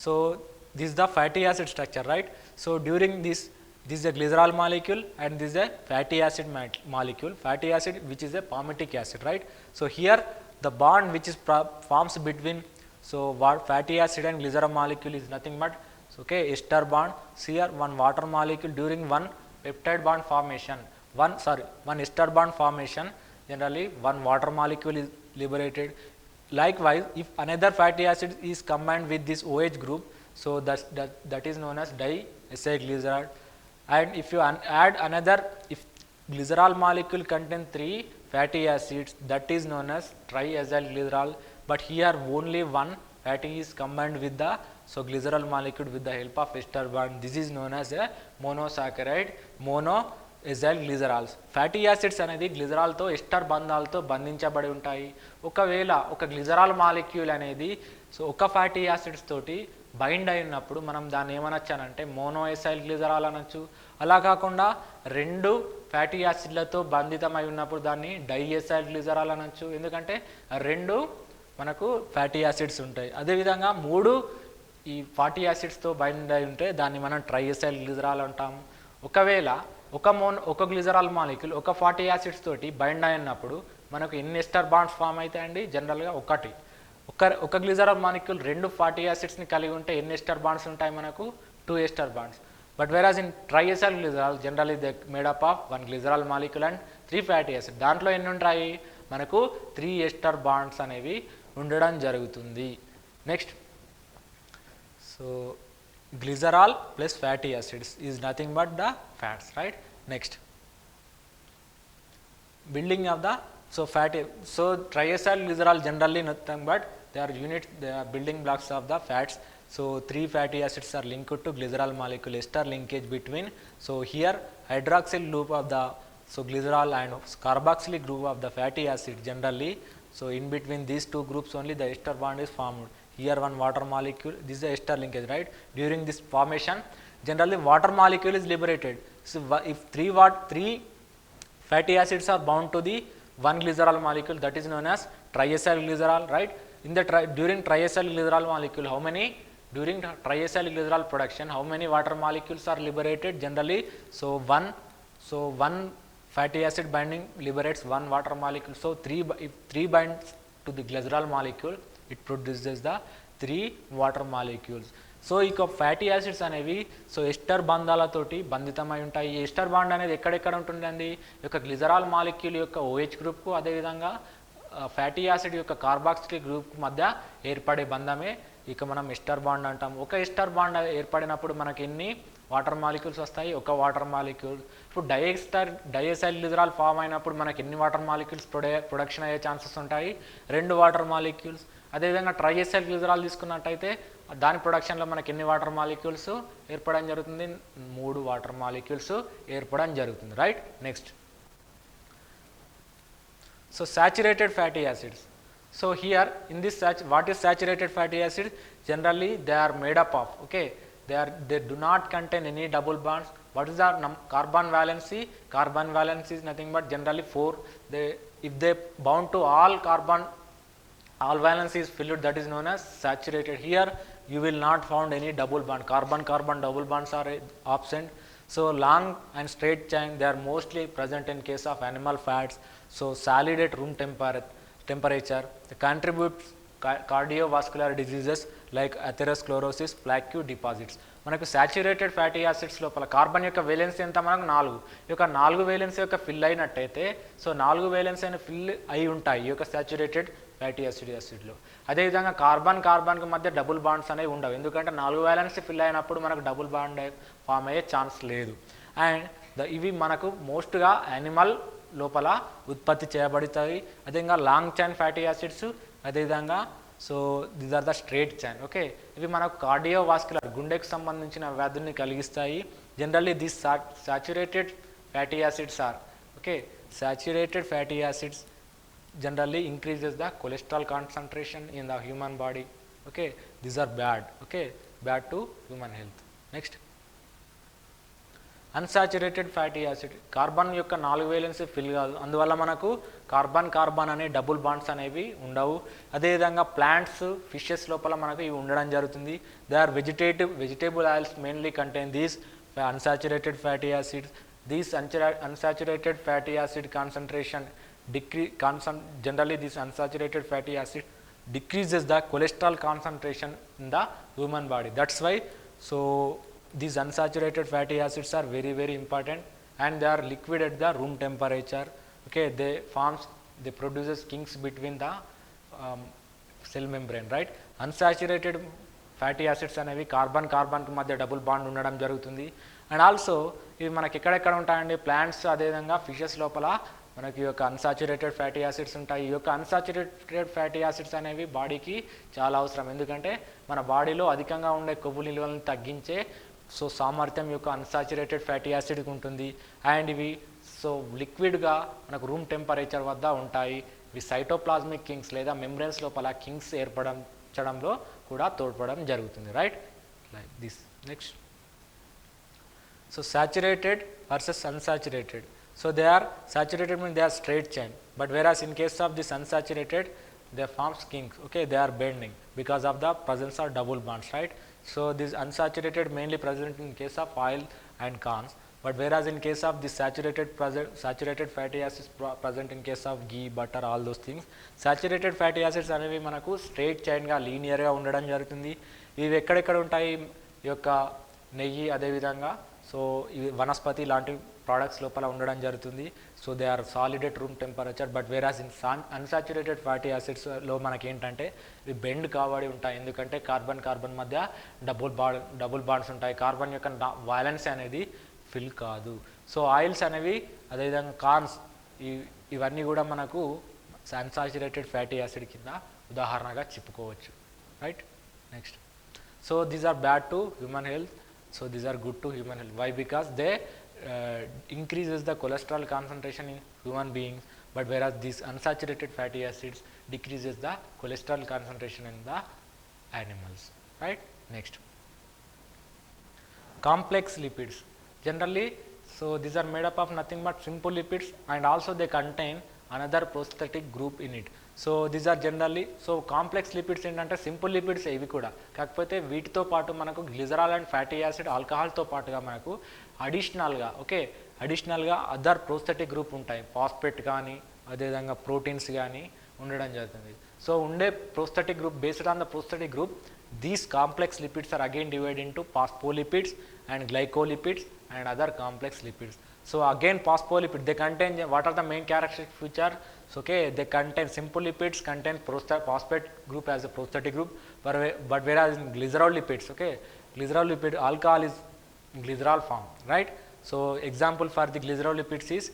So this is the fatty acid structure, right? So during this is a glycerol molecule and this is a fatty acid molecule. Fatty acid, which is a palmitic acid, right? So here the bond which is forms between what fatty acid and glycerol molecule is nothing but ester bond. So here one water molecule during one peptide bond formation, one ester bond formation, generally one water molecule is liberated. Likewise, if another fatty acid is combined with this OH group, so that is known as diacylglycerol. And if you add another, if glycerol molecule contains 3 fatty acids, that is known as triacylglycerol. But here only one fatty is combined with the glycerol molecule with the help of ester bond. This is known as a monosaccharide, monoacylglycerols. Fatty acids అనేది గ్లిజరాల్తో ester బంధాలతో బంధించబడి ఉంటాయి. ఒకవేళ ఒక glycerol molecule అనేది ఒక fatty acids తోటి bind అయినప్పుడు మనం దాన్ని ఏమనొచ్చానంటే మోనోఎసైల్ గ్లిజరాల్ అనొచ్చు. అలా కాకుండా 2 ఫ్యాటీ యాసిడ్లతో బంధితమై ఉన్నప్పుడు దాన్ని డైఎసైల్ గ్లిజరాల్ అనొచ్చు. ఎందుకంటే 2 మనకు ఫ్యాటీ యాసిడ్స్ ఉంటాయి. అదేవిధంగా 3 ఈ ఫ్యాటీ యాసిడ్స్తో బైండ్ అయి ఉంటే దాన్ని మనం ట్రైఎసైల్ గ్లిజరాల్ అంటాము. ఒకవేళ ఒక గ్లిజరాల్ మాలిక్యూల్ ఒక ఫ్యాటీ యాసిడ్స్ తోటి బైండ్ అయినప్పుడు మనకు ఎన్ని ఎస్టర్ బాండ్స్ ఫామ్ అవుతాయండి? జనరల్గా ఒక గ్లిజరాల్ మాలిక్యూల్ 2 ఫ్యాటీ యాసిడ్స్ని కలిగి ఉంటే ఎన్ని ఎస్టర్ బాండ్స్ ఉంటాయి? మనకు 2 ester bonds. But whereas in triacyl glycerol generally they made up of 1 glycerol molecule and 3 fatty acid. దాంట్లో ఎన్ని ఉంటాయి? మనకు 3 ఎస్టర్ బాండ్స్ అనేవి ఉండడం జరుగుతుంది. Next, so glycerol plus fatty acids is nothing but the fats, right? Next, building of the triacylglycerol generally nothing but they are building blocks of the fats. So 3 fatty acids are linked to glycerol molecule, ester linkage between. So here hydroxyl group of the glycerol and carboxylic group of the fatty acid generally. So in between these 2 groups only the ester bond is formed. Here one water molecule, this is a ester linkage, right? During this formation, generally water molecule is liberated. So if 3 fatty acids are bound to the 1 glycerol molecule, that is known as triacylglycerol, right? During triacylglycerol molecule, during triacylglycerol production, how many water molecules are liberated? Generally, one fatty acid binding liberates 1 water molecule. So if 3 binds to the glycerol molecule, it produces the 3 water molecules. So ఇక fatty acids అనేవి ester బంధాలతోటి బంధితమై ఉంటాయి. ఈ ester bond అనేది ఎక్కడెక్కడ ఉంటుందండి? ఈ యొక్క glycerol molecule యొక్క OH గ్రూప్కు అదేవిధంగా ఫ్యాటీ యాసిడ్ యొక్క కార్బాక్సిలిక్ గ్రూప్ మధ్య ఏర్పడే బంధమే ఇక మనం ఎస్టర్ బాండ్ అంటాం. ఒక ఎస్టర్ బాండ్ ఏర్పడినప్పుడు మనకి ఎన్ని వాటర్ మాలిక్యూల్స్ వస్తాయి? ఒక వాటర్ మాలిక్యూల్. ఇప్పుడు డైఎసైల్గ్లిజరాల్ ఫామ్ అయినప్పుడు మనకి ఎన్ని వాటర్ మాలిక్యూల్స్ ప్రొడక్షన్ అయ్యే ఛాన్సెస్ ఉంటాయి? 2 వాటర్ మాలిక్యూల్స్. అదేవిధంగా ట్రైఎసైల్గ్లిజరాల్ తీసుకున్నట్టయితే దాని ప్రొడక్షన్లో మనకి ఎన్ని వాటర్ మాలిక్యూల్స్ ఏర్పడడం జరుగుతుంది? 3 వాటర్ మాలిక్యూల్స్ ఏర్పడడం జరుగుతుంది, right? Next, so saturated fatty acids. So here in this what is saturated fatty acids? Generally they are made up of, they do not contain any double bonds. What is the carbon valency? Carbon valency is nothing but generally 4. If they bound to all valency is filled, that is known as saturated. Here you will not found any double bond. Carbon double bonds are absent. So long and straight chain, they are mostly present in case of animal fats. So solid at room temperature. They contribute cardiovascular diseases like atherosclerosis, plaque deposits. మనకు saturated fatty acids లోపల carbon యొక్క valency ఎంత? మనకు 4. ఈ యొక్క 4 valency యొక్క fill అయినట్టయితే 4 valency అయిన ఫిల్ అయి ఉంటాయి ఈ యొక్క సాచురేటెడ్ ఫ్యాటీ యాసిడ్లో. అదేవిధంగా కార్బన్కి మధ్య డబుల్ బాండ్స్ అనేవి ఉండవు. ఎందుకంటే 4 వేలెన్సీ ఫిల్ అయినప్పుడు మనకు డబుల్ బాండ్ ఫామ్ అయ్యే ఛాన్స్ లేదు. అండ్ ఇవి మనకు మోస్ట్గా యానిమల్ లోపల ఉత్పత్తి చేయబడతాయి. అదేవిధంగా లాంగ్ చైన్ ఫ్యాటీ యాసిడ్స్, అదేవిధంగా these are the straight chain. ఇవి మనకు కార్డియోవాస్కులర్ గుండెకు సంబంధించిన వ్యాధుల్ని కలిగిస్తాయి. Generally this saturated fatty acids are saturated fatty acids generally increases the cholesterol concentration in the human body. These are bad to human health. Next, unsaturated fatty acid carbon యొక్క 4 valency fill కాదు, అందువల్ల మనకు carbon carbon అనే double bonds అనేవి ఉండవు. అదేవిధంగా plants fishes లోపల మనకు ఇవి ఉండడం జరుగుతుంది. They are vegetable oils mainly contain these unsaturated fatty acids. These unsaturated fatty acid concentration generally this unsaturated fatty acid decreases the cholesterol concentration in the human body. That's why so these unsaturated fatty acids are very very important, and they are liquid at the room temperature. Okay, they produces kinks between the cell membrane, right? Unsaturated fatty acids అనేవి carbon కార్బన్కి మధ్య double bond ఉండడం జరుగుతుంది. And also ఇవి మనకి ఎక్కడెక్కడ ఉంటాయండి, plants అదేవిధంగా fishes లోపల మనకి ఈ యొక్క అన్సాచురేటెడ్ ఫ్యాటీ యాసిడ్స్ ఉంటాయి. ఈ యొక్క అన్సాచురేటెడ్ ఫ్యాటీ యాసిడ్స్ అనేవి బాడీకి చాలా అవసరం, ఎందుకంటే మన బాడీలో అధికంగా ఉండే కొవ్వు నిల్వలను తగ్గించే సామర్థ్యం యొక్క అన్సాచురేటెడ్ ఫ్యాటీ యాసిడ్కి ఉంటుంది. అండ్ ఇవి లిక్విడ్గా మనకు రూమ్ టెంపరేచర్ వద్ద ఉంటాయి. ఇవి సైటోప్లాస్మిక్ కింగ్స్ లేదా మెంబ్రెన్స్ లోపల కింగ్స్ ఏర్పడంలో కూడా తోడ్పడడం జరుగుతుంది, right? Like this. Next, so saturated versus unsaturated. So they are saturated means they are straight chain, but whereas in case of this unsaturated they forms kinks. Okay, they are bending because of the presence of double bonds, right? So this unsaturated mainly present in case of oil and corns, but whereas in case of this saturated fatty acids present in case of ghee, butter, all those things. Saturated fatty acids అనేవి మనకు straight చైన్గా లీనియర్గా ఉండడం జరుగుతుంది. ఇవి ఎక్కడెక్కడ ఉంటాయి, ఈ యొక్క నెయ్యి అదేవిధంగా సో ఇవి వనస్పతి లాంటి ప్రోడక్ట్స్ లోపల ఉండడం జరుగుతుంది. So they are solid at room temperature, but whereas in unsaturated fatty యాసిడ్స్లో మనకి ఏంటంటే ఇవి బెండ్ కాబడి ఉంటాయి, ఎందుకంటే కార్బన్ కార్బన్ మధ్య డబుల్ బాండ్స్ ఉంటాయి. కార్బన్ యొక్క వ్యాలెన్స్ అనేది ఫిల్ కాదు. సో ఆయిల్స్ అనేవి అదేవిధంగా కార్న్స్ ఇవన్నీ కూడా మనకు అన్సాచురేటెడ్ ఫ్యాటీ యాసిడ్ కింద ఉదాహరణగా చెప్పుకోవచ్చు, right? Next, so these are bad to human health, so these are good to human health. Why? Because they increases the cholesterol concentration in human beings, but whereas these unsaturated fatty acids decreases the cholesterol concentration in the animals, right? Next, complex lipids. Generally, so these are made up of nothing but simple lipids, and also they contain another prosthetic group in it. So these are generally complex lipids ఏంటంటే simple lipids ఇవి కూడా, కాకపోతే వీటితో పాటు మనకు glycerol and fatty acid ఆల్కహాల్తో పాటుగా మనకు అడిషనల్గా అదర్ ప్రోస్థెటిక్ గ్రూప్ ఉంటాయి. ఫాస్ఫేట్ కానీ అదేవిధంగా ప్రోటీన్స్ కానీ ఉండడం జరుగుతుంది. సో ఉండే prosthetic group based on the prosthetic group these complex lipids are again divide into phospholipids and glycolipids and other complex lipids. So again phospholipid, they contain, what are the main characteristic feature? So okay, they contain simple lipids, contain phosphate group as a prosthetic group, but whereas in glycerol lipids, okay, glycerol lipid alcohol is glycerol form, right? So example for the glycerol lipids is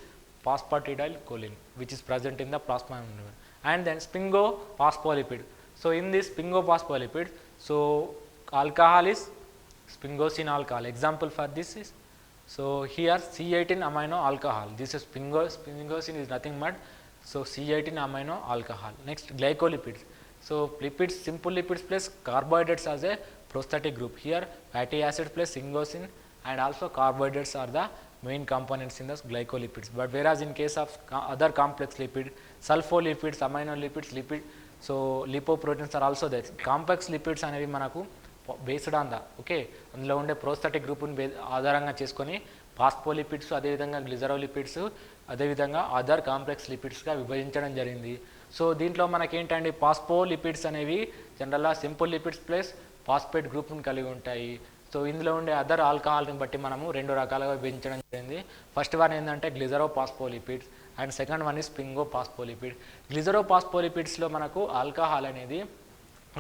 phosphatidylcholine, which is present in the plasma membrane, and then sphingophospholipid. So in this sphingophospholipid, so alcohol is sphingosine alcohol. Example for this is, so here C18 amino alcohol, this is sphingosine is nothing but so C18 amino alcohol. Next, glycolipids. So lipids, simple lipids plus carbohydrates as a prosthetic group. Here fatty acid plus sphingosine and also carbohydrates are the main components in the glycolipids. But whereas in case of other complex lipid, sulfolipids, amino lipids, so lipoproteins are also there. Complex lipids అనేవి మనకు based on the అందులో ఉండే prosthetic గ్రూప్ని ఆధారంగా చేసుకొని phospholipids అదేవిధంగా గ్లిజరోలిపిడ్స్ అదేవిధంగా other complex లిపిడ్స్గా విభజించడం జరిగింది. సో దీంట్లో మనకేంటండి ఫాస్ఫోలిపిడ్స్ అనేవి జనరల్గా సింపుల్ లిపిడ్స్ ప్లస్ ఫాస్ఫేట్ గ్రూప్ని కలిగి ఉంటాయి. సో ఇందులో ఉండే అదర్ ఆల్కహాల్ని బట్టి మనము 2 రకాలుగా విభజించడం జరిగింది. ఫస్ట్ వన్ ఏంటంటే glycerophospholipids and second one is sphingophospholipid. గ్లిజరోఫాస్ఫోలిపిడ్స్లో మనకు ఆల్కహాల్ అనేది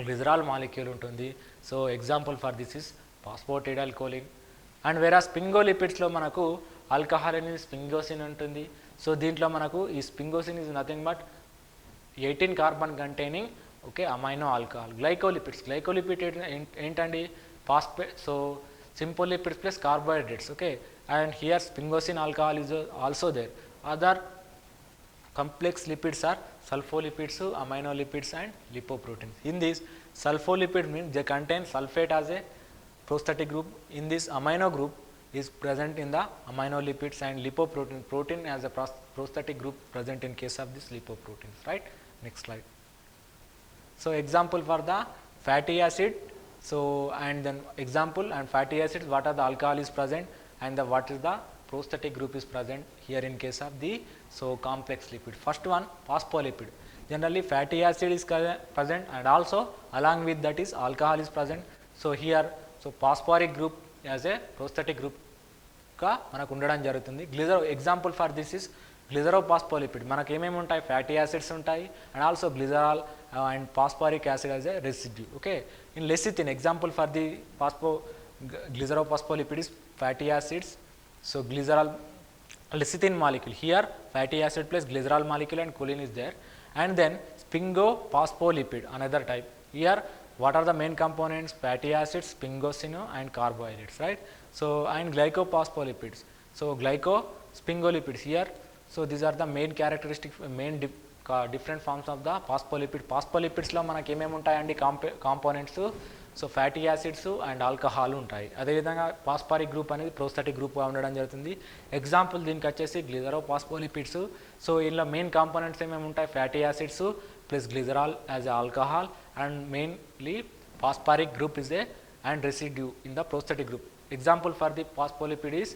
గ్లిజరాల్ మాలిక్యూల్ ఉంటుంది. So example for this is phosphatidylcholine. And వేరే స్పింగోలిపిడ్స్లో మనకు ఆల్కహాల్ అనేది స్పింగోసిన్ ఉంటుంది. సో దీంట్లో మనకు ఈ sphingosine is nothing but 18 carbon containing amino alcohol. Glycolipid ఏంటండి phosphate, so simple lipids plus carbohydrates. And here sphingosine alcohol is also there. Other complex lipids are sulfolipids, aminolipids and lipoproteins. In this, sulfolipid means they contain sulfate as a prosthetic group. In this amino group, is present in the amino lipids and lipoprotein. Protein as a prosthetic group present in case of this lipoproteins, right? Next slide. So example for the fatty acid. So and then example and fatty acids, what are the alcohol is present and the what is the prosthetic group is present here in case of the complex lipid. First one, phospholipid. Generally fatty acid is present and also along with that is alcohol is present. So here phosphoric group as a prosthetic group గా మనకు ఉండడం జరుగుతుంది. Example for this is glycerophospholipid. మనకు ఏమేమి ఉంటాయి, fatty acids ఉంటాయి and also glycerol and phosphoric acid as a residue. Okay, in lecithin example for the glycerophospholipid is fatty acids. So glycerol lecithin molecule, here fatty acid plus glycerol molecule and choline is there, and then sphingophospholipid another type. Here what are the main components, fatty acids, sphingosine and carbohydrates, right? So and glycophospholipids, so glycosphingolipids here. So these are the main characteristics, main different forms of the phospholipid. Phospholipids లో మనకి ఏమేమి ఉంటాయండి components, so fatty acids and alcohol ఉంటాయి. అదేవిధంగా phosphoric group అనేది prosthetic గ్రూప్గా ఉండడం జరుగుతుంది. ఎగ్జాంపుల్ దీనికి వచ్చేసి గ్లిజరోపాస్పోలిపిడ్స్. సో ఇందులో మెయిన్ కాంపోనెంట్స్ ఏమేమి ఉంటాయి, fatty acids plus glycerol as a alcohol and mainly phosphoric group is a and residue in the prosthetic group. Example for the phospholipid is,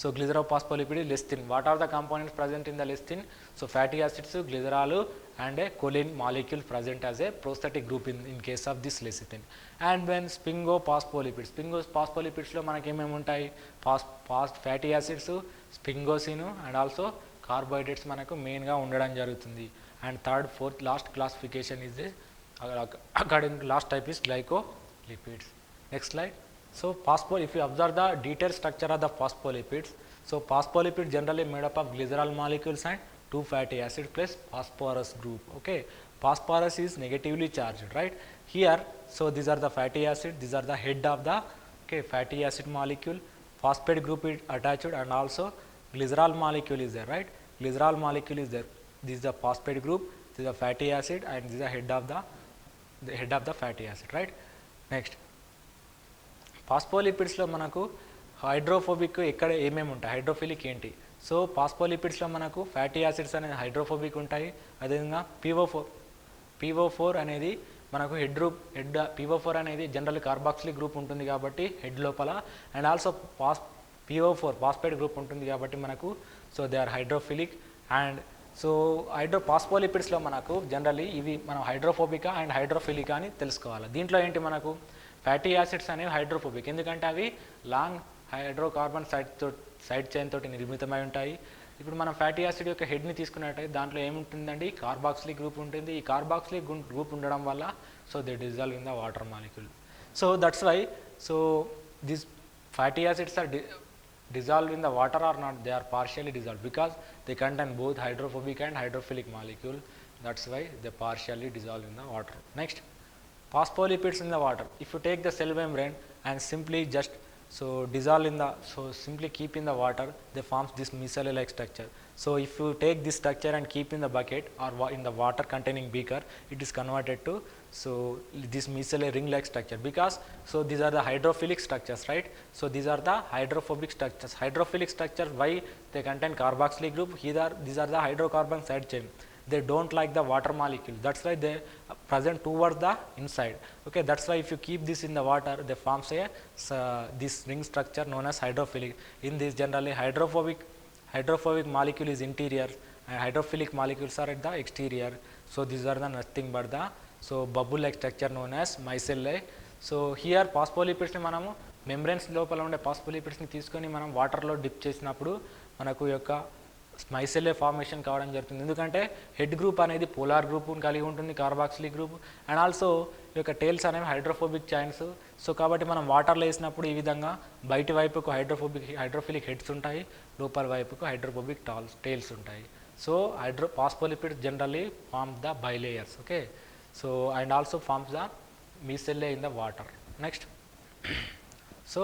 so glycerophospholipid is lecithin. What are the components present in the lecithin? So fatty acids, glycerol and a choline molecule present as a prosthetic group in case of this lecithin. And when sphingophospholipid, sphingophospholipid lo manaki em untayi, fatty acids, sphingosine and also carbohydrates manaku main ga undadam jarugutundi. And third, fourth, last classification is this, according to last type is glycolipids. Next slide. So if you observe the detailed structure of the phospholipids, so phospholipid generally made up of glycerol molecules and 2 fatty acids plus phosphorus group. Okay, phosphorus is negatively charged, right? Here, so these are the fatty acids, these are the head of the fatty acid molecule, phosphate group is attached and also glycerol molecule is there, right? Glycerol molecule is there. This is the phosphate group, this is the fatty acid and this is the head of the fatty acid, right? Next, ఫాస్ఫోలిపిడ్స్లో మనకు hydrophobic ఎక్కడ ఏమేమి ఉంటాయి, hydrophilic ఏంటి. So ఫాస్ఫోలిపిడ్స్లో మనకు fatty acids అనేది hydrophobic ఉంటాయి. అదేవిధంగా PO4 అనేది మనకు PO4 అనేది జనరల్ కార్బాక్సిలిక్ గ్రూప్ ఉంటుంది కాబట్టి హెడ్ లోపల, and also PO4 phosphate group ఉంటుంది కాబట్టి మనకు so they are hydrophilic. And so ఫాస్ఫోలిపిడ్స్లో మనకు జనరల్లీ ఇవి మనం హైడ్రోఫోబికా అండ్ హైడ్రోఫిలికా అని తెలుసుకోవాలి. దీంట్లో ఏంటి మనకు ఫ్యాటీ యాసిడ్స్ అనేవి హైడ్రోఫోబిక్, ఎందుకంటే అవి లాంగ్ హైడ్రోకార్బన్ సైడ్ చైన్ తోటి నిర్మితమై ఉంటాయి. ఇప్పుడు మనం ఫ్యాటీ యాసిడ్ యొక్క హెడ్ని తీసుకున్నట్టయితే దాంట్లో ఏముంటుందండి, కార్బాక్సిలిక్ గ్రూప్ ఉంటుంది. ఈ కార్బాక్సిలిక్ గ్రూప్ ఉండడం వల్ల so they dissolve in the water molecule. So that's why so this fatty acids are dissolved in the water or not, they are partially dissolved because they contain both hydrophobic and hydrophilic molecule. That's why they partially dissolve in the water. Next, phospholipids in the water. If you take the cell membrane and simply just so dissolve in the, so simply keep in the water, they forms this micellar like structure. So if you take this structure and keep in the bucket or in the water containing beaker, it is converted to so this micellar ring like structure, because so these are the hydrophilic structures, right? So these are the hydrophobic structures. Hydrophilic structure, why they contain carboxylic group, these are the hydrocarbon side chain. They don't like the water molecule, that's why they present towards the inside. Okay, that's why if you keep this in the water, they forms a this ring structure known as hydrophilic. In this generally hydrophobic molecule is interior and hydrophilic molecules are at the exterior. So these are the nothing but the so bubble like structure known as micellar. So here phospholipids ని మనము membranes లోపల ఉండే phospholipids ని తీసుకొని మనం వాటర్లో dip చేసినప్పుడు మనకు యొక్క మైసెల్లే ఫార్మేషన్ కావడం జరుగుతుంది. ఎందుకంటే హెడ్ గ్రూప్ అనేది పోలార్ గ్రూప్ కలిగి ఉంటుంది, కార్బాక్సిలిక్ గ్రూప్, అండ్ ఆల్సో ఈ యొక్క టైల్స్ అనేవి హైడ్రోఫోబిక్ చైన్స్. సో కాబట్టి మనం వాటర్లో వేసినప్పుడు ఈ విధంగా బయటి వైపుకు హైడ్రోఫిలిక్ హెడ్స్ ఉంటాయి, లోపల వైపుకు హైడ్రోఫోబిక్ టైల్స్ ఉంటాయి. So phospholipids generally form the bilayers. Okay, so and also forms the micellar in the water. Next, so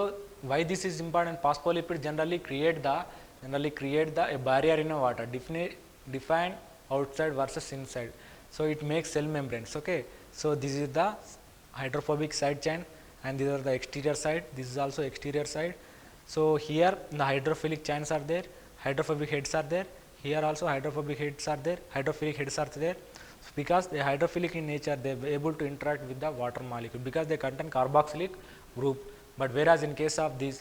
why this is important, phospholipids generally create a barrier in the water, define outside versus inside. So it makes cell membranes. Okay, so this is the hydrophobic side chain and these are the exterior side, this is also exterior side. So here the hydrophilic chains are there, hydrophobic heads are there, here also hydrophobic heads are there, hydrophilic heads are there. Because they are hydrophilic in nature, they are able to interact with the water molecule because they contain carboxylic group. But whereas in case of these,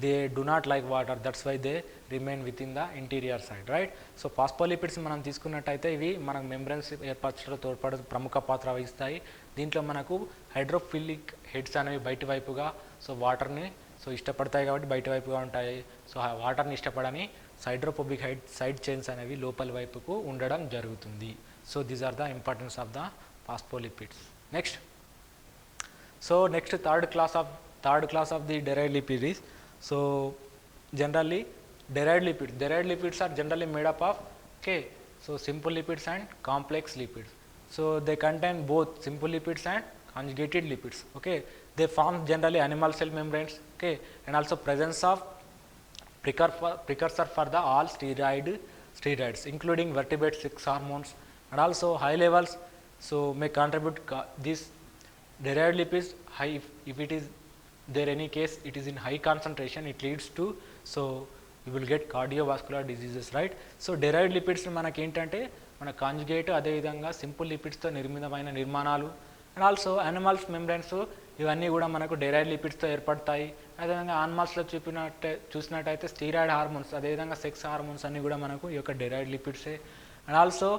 they do not like water, that's why they remain within the interior side, right? So phospholipids మనం తీసుకున్నట్టయితే ఇవి మనకు membranes ఏర్పరచడంలో తోడ్పడే ప్రముఖ పాత్ర వహిస్తాయి. దీంట్లో మనకు hydrophilic heads అనేవి బయటి వైపుగా సో వాటర్ని సో ఇష్టపడతాయి కాబట్టి బయట వైపుగా ఉంటాయి. సో వాటర్ని ఇష్టపడని హైడ్రోఫోబిక్ సైడ్ చైన్స్ అనేవి లోపలి వైపుకు ఉండడం జరుగుతుంది. So these are the importance of the phospholipids. Next, so next third class of the derived lipid is, so generally derived lipids are generally made up of so simple lipids and complex lipids. So they contain both simple lipids and conjugated lipids. They form generally animal cell membranes, and also presence of precursor for the all steroids including vertebrate sex hormones, and also high levels so may contribute these derived lipids high. If it is there any case it is in high concentration, it leads to so you will get cardiovascular diseases, right? So derived lipids మనకి ఏంటంటే మన conjugate అదే విధంగా simple లిపిడ్స్తో నిర్మితమైన నిర్మాణాలు, and also animals membranes ఇవన్నీ కూడా మనకు డెరైవ్డ్ లిపిడ్స్తో ఏర్పడతాయి. అదేవిధంగా యానిమల్స్లో చూసినట్టయితే స్టీరాయిడ్ హార్మోన్స్ అదేవిధంగా సెక్స్ హార్మోన్స్ అన్నీ కూడా మనకు ఈ యొక్క డెరైవ్డ్ లిపిడ్సే. అండ్ ఆల్సో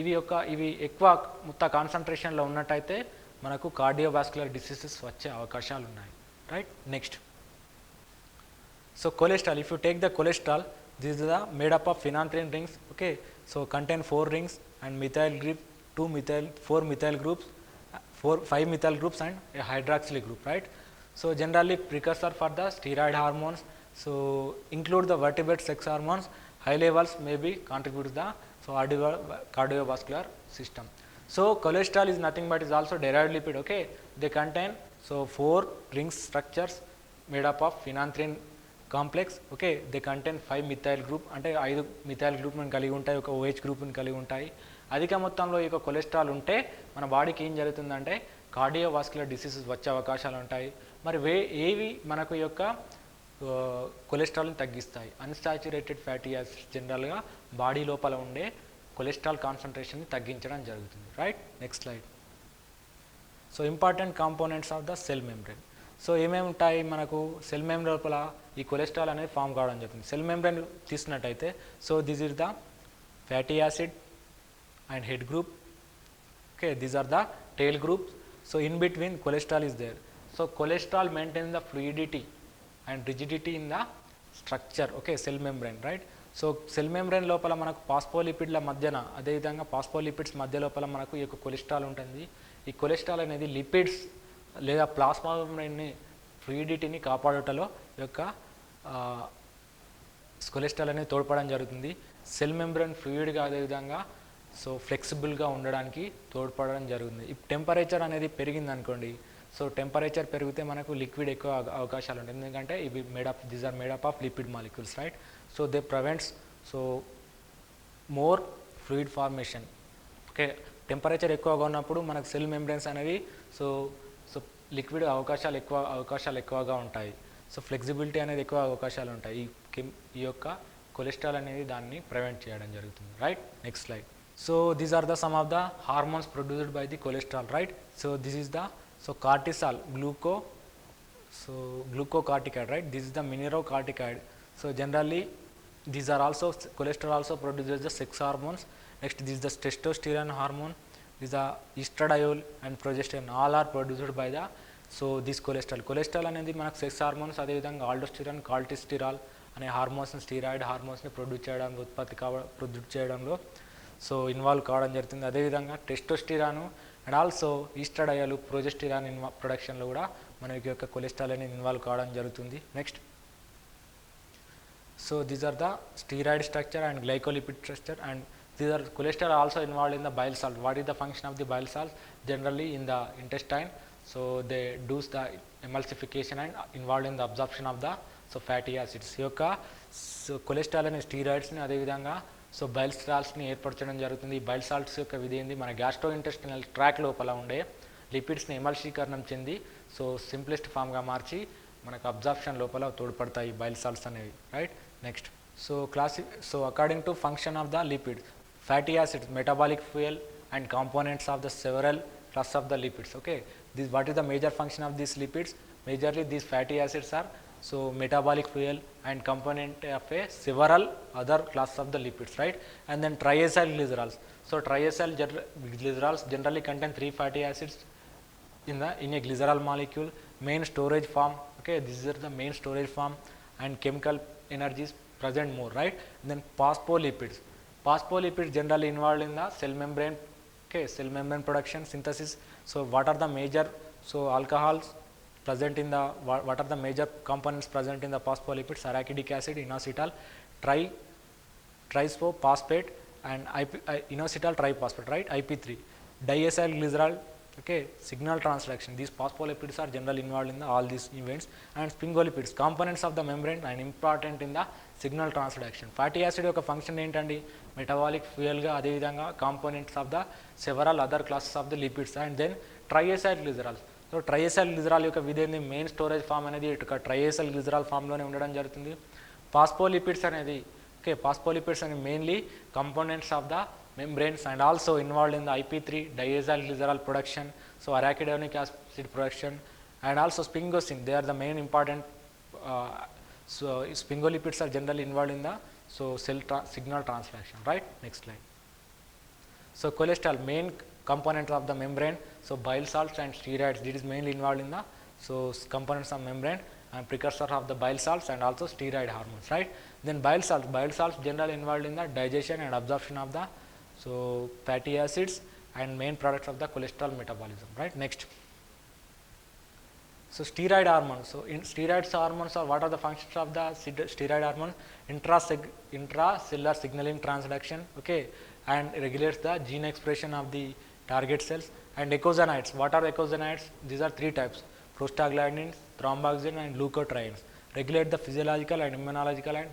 ఇవి ఎక్కువ మొత్తం కాన్సన్ట్రేషన్లో ఉన్నట్టయితే మనకు కార్డియోవాస్కులర్ డిసీజెస్ వచ్చే అవకాశాలు ఉన్నాయి, right? Next, so cholesterol, if you take the cholesterol, this is the made up of phenanthrene rings, so contain 4 rings and methyl group, 4 methyl groups, 5 methyl groups and a hydroxyl group, right? So generally precursor for the steroid hormones, so include the vertebrate sex hormones. High levels may be contribute to the so cardiovascular system. So cholesterol is nothing but is also derived lipid, they contain so 4 ring structures made up of phenanthrene complex, they contain 5 methyl group అంటే 5 methyl group ని కలిగి ఉంటాయి, ఒక OH group ని కలిగి ఉంటాయి. అధిక మొత్తంలో ఈ యొక్క కొలెస్ట్రాల్ ఉంటే మన బాడీకి ఏం జరుగుతుందంటే కార్డియోవాస్కులర్ డిసీజెస్ వచ్చే అవకాశాలు ఉంటాయి. మరి ఏవి మనకు ఈ యొక్క కొలెస్ట్రాల్ని తగ్గిస్తాయి? అన్సాచురేటెడ్ ఫ్యాటీ యాసిడ్స్ జనరల్గా బాడీ లోపల ఉండే కొలెస్ట్రాల్ కాన్సన్ట్రేషన్ని తగ్గించడం జరుగుతుంది, right? Next slide. So important components of the cell membrane. So ఏమేమి ఉంటాయి మనకు సెల్ మెంబ్రెయిన్ లోపల ఈ కొలెస్ట్రాల్ అనేది ఫామ్ కావడం జరుగుతుంది. సెల్ మెంబ్రెయిన్ తీసుకున్నట్టయితే so this is the fatty acid and head group, these are the tail groups. So in between cholesterol is there. So cholesterol maintain the fluidity and rigidity in the structure, cell membrane, right? So cell membrane లోపల మనకు ఫాస్ఫోలిపిడ్ల మధ్యన అదేవిధంగా phospholipids మధ్య లోపల మనకు ఈ యొక్క cholesterol ఉంటుంది. ఈ కొలెస్ట్రాల్ అనేది లిపిడ్స్ లేదా ప్లాస్మా మెంబ్రెయిన్ని ఫ్లూయిడిటీని కాపాడుటలో యొక్క కొలెస్ట్రాల్ అనేది తోడ్పడడం జరుగుతుంది. సెల్ మెంబ్రెయిన్ ఫ్లూయిడ్గా అదేవిధంగా సో ఫ్లెక్సిబుల్గా ఉండడానికి తోడ్పడడం జరుగుతుంది. ఈ టెంపరేచర్ అనేది పెరిగింది అనుకోండి, సో టెంపరేచర్ పెరిగితే మనకు లిక్విడ్ ఎక్కువ అవకాశాలు ఉంటాయి, ఎందుకంటే ఇవి these are made up of lipid molecules, right? So they prevents so more fluid formation. Temperature ఎక్కువగా ఉన్నప్పుడు మనకు సెల్ మెంబ్రెయిన్స్ అనేవి సో లిక్విడ్ అవకాశాలు ఎక్కువగా ఉంటాయి. సో ఫ్లెక్సిబిలిటీ అనేది ఎక్కువ అవకాశాలు ఉంటాయి. ఈ యొక్క కొలెస్ట్రాల్ అనేది దాన్ని ప్రివెంట్ చేయడం జరుగుతుంది, right? Next slide. So these are the some of the hormones produced by the cholesterol, right? So this is the so cortisol glucocorticoid, right? This is the mineralocorticoid. So generally these are also cholesterol also produces the sex hormones. Next, this is the testosterone hormone, this is the estradiol and progesterone, all are produced by the so this cholesterol అనేది మనకు sex hormones అదేవిధంగా aldosterone corticosterone అనే హార్మోన్స్ని steroid హార్మోన్స్ని produce చేయడంలో so involve కావడం జరుగుతుంది. అదేవిధంగా testosterone and also estradiol progesterone ప్రొడక్షన్లో కూడా మనకి యొక్క కొలెస్ట్రాల్ అనేది ఇన్వాల్వ్ కావడం జరుగుతుంది. Next, so these are the steroid structure and glycolipid structure, and these are cholesterol also involved in the bile salt. What is the function of the bile salt? Generally in the intestine, so they do the emulsification and involved in the absorption of the so fatty acids. యొక్క so cholesterol అనే స్టీరాయిడ్స్ని అదేవిధంగా so bile సాల్ట్స్ని ఏర్పరచడం జరుగుతుంది. ఈ bile salts యొక్క విధి ఏంది, మన gastro intestinal track లోపల ఉండే లిపిడ్స్ని ఎమల్షీకరణం చెంది సో సింప్లెస్ట్ ఫామ్గా మార్చి మనకు అబ్జార్ప్షన్ లోపల తోడ్పడతాయి బైల్ సాల్ట్స్ అనేవి, right. Next so according to function of the lipid, fatty acids metabolic fuel and components of the several class of the lipids. Okay, this what is the major function of these lipids? Majorly these fatty acids are so metabolic fuel and component of a several other class of the lipids, right. And then triacyl glycerols. So triacyl glycerols generally contain 3 fatty acids in a glycerol molecule, main storage form. Okay, this is the main storage form and chemical energies present more, right. And then phospholipids. Phospholipids generally involved in the cell membrane. Okay, cell membrane production, synthesis. So what are the major alcohols present in the what are the major components present in the phospholipids? Arachidic acid, inositol triphosphate and inositol triphosphate, right. IP3, diacyl glycerol. Okay, signal transduction. These phospholipids are generally involved in all these events. And sphingolipids, components of the membrane and important in the signal transduction. Fatty acid యొక్క function ఏంటండి? Metabolic ఫ్యూయల్గా, అదేవిధంగా components of the several other classes of the lipids. And then triacyl glycerol. So triacyl glycerol యొక్క విధేంది main storage form అనేది ఇటు ట్రైఎసైల్ glycerol ఫామ్లోనే ఉండడం జరుగుతుంది. ఫాస్ఫోలిపిడ్స్ అనేది phospholipids are mainly components of the membranes and also involved in the IP3 diacyl glycerol production, so arachidonic acid production, and also sphingosine. They are the main important so sphingolipids are generally involved in the signal transduction, right. Next slide. So cholesterol, main component of the membrane, so bile salts and steroids, this is mainly involved in the components of membrane and precursor of the bile salts and also steroid hormones, right. Then bile salts generally involved in the digestion and absorption of the fatty acids and main products of the cholesterol metabolism, right. Next, so steroid hormones. So in steroid hormones are what are the functions of the steroid hormone? Intracellular signaling transduction, okay, and regulates the gene expression of the target cells. And ecosanoids, what are ecosanoids? These are 3 types: prostaglandins, thromboxane and leukotrienes. Regulate the physiological and immunological and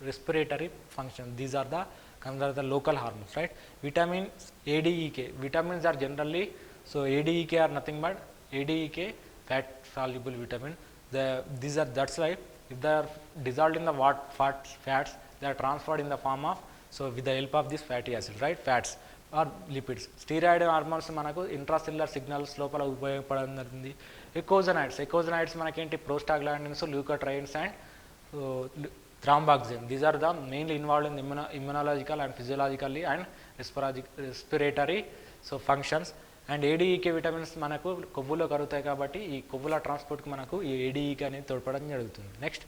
respiratory function. These are the considered the local hormones, right. Vitamins A, D, E, K. Vitamins are generally, so A, D, E, K are nothing but A, D, E, K fat soluble vitamin. These are, that's why if they are dissolved in the fats, they are transferred in the form of, so with the help of this fatty acids, right, fats or lipids. Steroid hormones manaku intracellular signals lopala ఉపయోగపడడం జరుగుతుంది. Ecosanoids మనకేంటి? prostaglandins, leukotrienes and thromboxane. These are the mainly involved in immunological and physiologically and respiratory functions. And ADEK vitamins మనకు కొవ్వులో కరుగుతాయి కాబట్టి ఈ కొవ్వుల ట్రాన్స్పోర్ట్కి మనకు ఈ ADEK అనేది తోడ్పడడం జరుగుతుంది. Next,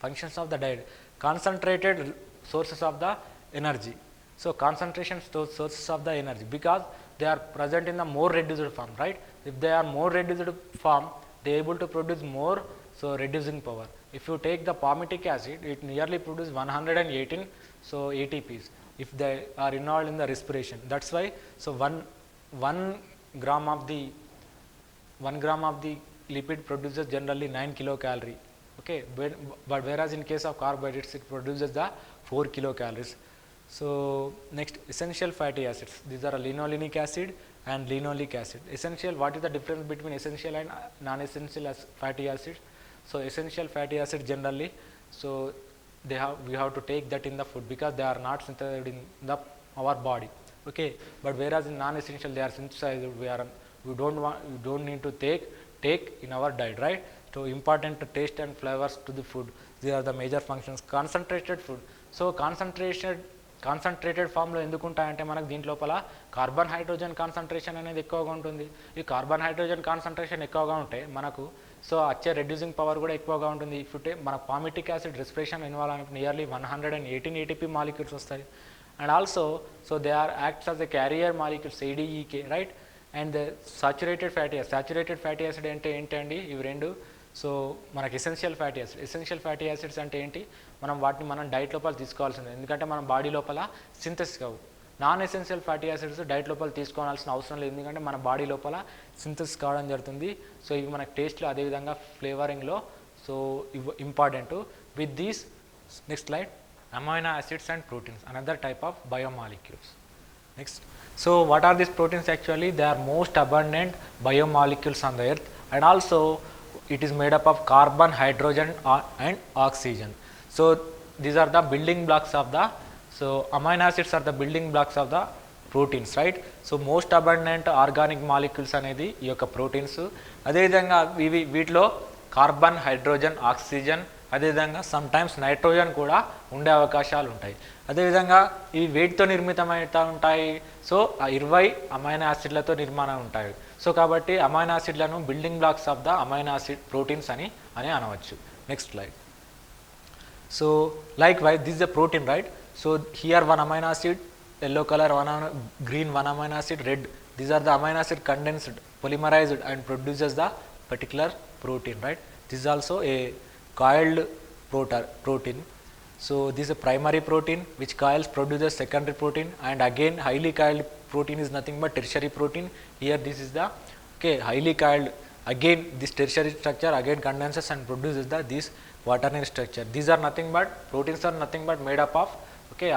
functions of the diet. Concentrated sources of the energy. So concentration sources of the energy, because they are present in the more reduced form, right. If they are more reduced form, they are able to produce more reducing power. If you take the palmitic acid, it nearly produces 118 ATPs if they are involved in the respiration. That's why 1 gram of the lipid produces generally 9 kilocalorie. Okay, but whereas in case of carbohydrates, it produces the 4 kilocalories. So next, essential fatty acids. These are linolenic acid and linoleic acid. Essential, what is the difference between essential and non-essential fatty acids? So essential fatty acids generally, so we have to take that in the food because they are not synthesized in our body. Okay, but whereas in non-essential they are synthesized. We don't need to take in our diet, right. So important taste and flavors to the food. These are the major functions. Concentrated food. So concentrated ఫామ్లో ఎందుకు ఉంటాయంటే మనకు దీంట్లోపల carbon hydrogen concentration అనేది ఎక్కువగా ఉంటుంది. ఈ carbon hydrogen concentration ఎక్కువగా ఉంటే మనకు వచ్చే రెడ్యూసింగ్ పవర్ కూడా ఎక్కువగా ఉంటుంది. ఇఫ్ మన పామిటిక్ యాసిడ్ రెస్పిరేషన్ ఇన్వాల్వ్ అయినప్పుడు నియర్లీ 118 ATP మాలిక్యూల్స్ వస్తాయి. And also they are acts as a carrier molecules ADEK, right. And saturated fatty acid అంటే ఏంటండి? ఇవి రెండు మనకి ఎసెన్షియల్ ఫ్యాటీ యాసిడ్స్ అంటే ఏంటి? వాటిని డైట్ లోపల తీసుకోవాల్సిందే, ఎందుకంటే మన బాడీ లోపల సింథసిస్ కావు. Non essential fatty acids diet లోపల తీసుకోవాల్సిన అవసరం లేదు, ఎందుకంటే మన బాడీ లోపల సింథసిస్ కావడం జరుగుతుంది. ఇవి మనకు టేస్ట్లో అదేవిధంగా ఫ్లేవరింగ్లో important. With these, next slide, amino acids and proteins, another type of biomolecules. Next, what are these proteins? Actually they are most abundant biomolecules on the earth, and also it is made up of carbon, hydrogen and oxygen. So these are the building blocks of the, so amino acids are the building blocks of the proteins, right? So most abundant organic molecules అనేది ఈ యొక్క proteins. అదేవిధంగా వీటిలో carbon, hydrogen, oxygen, అదేవిధంగా some times nitrogen కూడా ఉండే అవకాశాలు ఉంటాయి. అదేవిధంగా ఇవి వేటితో నిర్మితమవుతూ ఉంటాయి? సో 20 అమైనో యాసిడ్లతో నిర్మాణం ఉంటాయి. సో కాబట్టి అమైనో యాసిడ్లను building blocks of the amino acid proteins అని అనవచ్చు. Next slide. So likewise this is a protein, right? So here one amino acid, yellow color, green one amino acid, red. These are the amino acid condensed, polymerized and produces the particular protein, right? This is also a coiled protein. So this is a primary protein which coils produces secondary protein, and again highly coiled protein is nothing but tertiary protein. Here this is the highly coiled, again this tertiary structure again condenses and produces this quaternary structure. These are nothing but proteins are nothing but made up of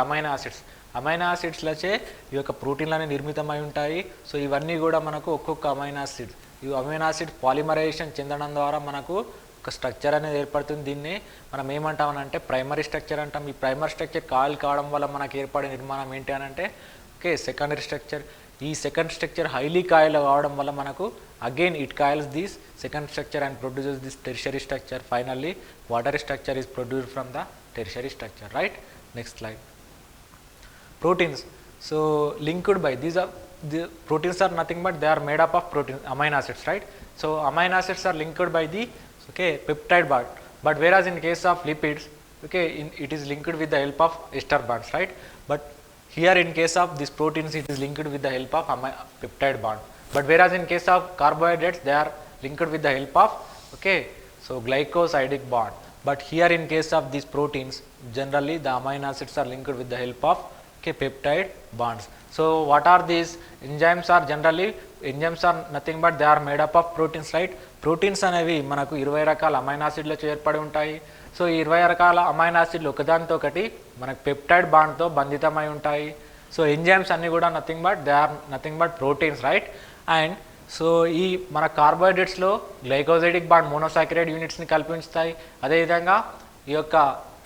amino acids. Amino యాసిడ్స్లచే ఈ యొక్క ప్రోటీన్లనే నిర్మితమై ఉంటాయి. So ఇవన్నీ కూడా మనకు ఒక్కొక్క amino acid, ఈ amino acid polymerisation చెందడం ద్వారా మనకు ఒక స్ట్రక్చర్ అనేది ఏర్పడుతుంది. దీన్ని మనం ఏమంటామనంటే ప్రైమరీ స్ట్రక్చర్ అంటాం. ఈ ప్రైమరీ స్ట్రక్చర్ కాయిల్ కావడం వల్ల మనకు ఏర్పడే నిర్మాణం ఏంటి అని అంటే సెకండరీ స్ట్రక్చర్. ఈ సెకండ్ స్ట్రక్చర్ హైలీ కాయిల్ కావడం వల్ల మనకు again it coils this second structure and produces this tertiary structure. Finally watery structure is produced from the tertiary structure, right? Next slide. Proteins. So linked by these are the proteins are nothing but they are made up of protein amino acids, right? So amino acids are linked by the peptide bond, but whereas in case of lipids, it is linked with the help of ester bonds, right? But here in case of these proteins it is linked with the help of peptide bond, but whereas in case of carbohydrates they are linked with the help of so glycosidic bond. But here in case of these proteins, generally the amino acids are linked with the help of peptide bonds. So what are these? Enzymes are generally, enzymes are nothing but they are made up of proteins, right? Proteins అనేవి మనకు 20 రకాల amino యాసిడ్లతో ఏర్పడి ఉంటాయి. So ఈ 20 రకాల amino యాసిడ్లు ఒకదానితో ఒకటి మనకు పెప్టైడ్ బాండ్తో బంధితమై ఉంటాయి. సో ఎంజైమ్స్ అన్నీ కూడా nothing but they are nothing but proteins, right? And so ఈ మన కార్బోహైడ్రేట్స్లో గ్లైకోజైడిక్ బాండ్ మోనోసాకరైడ్ యూనిట్స్ని కల్పించుతాయి. అదేవిధంగా ఈ యొక్క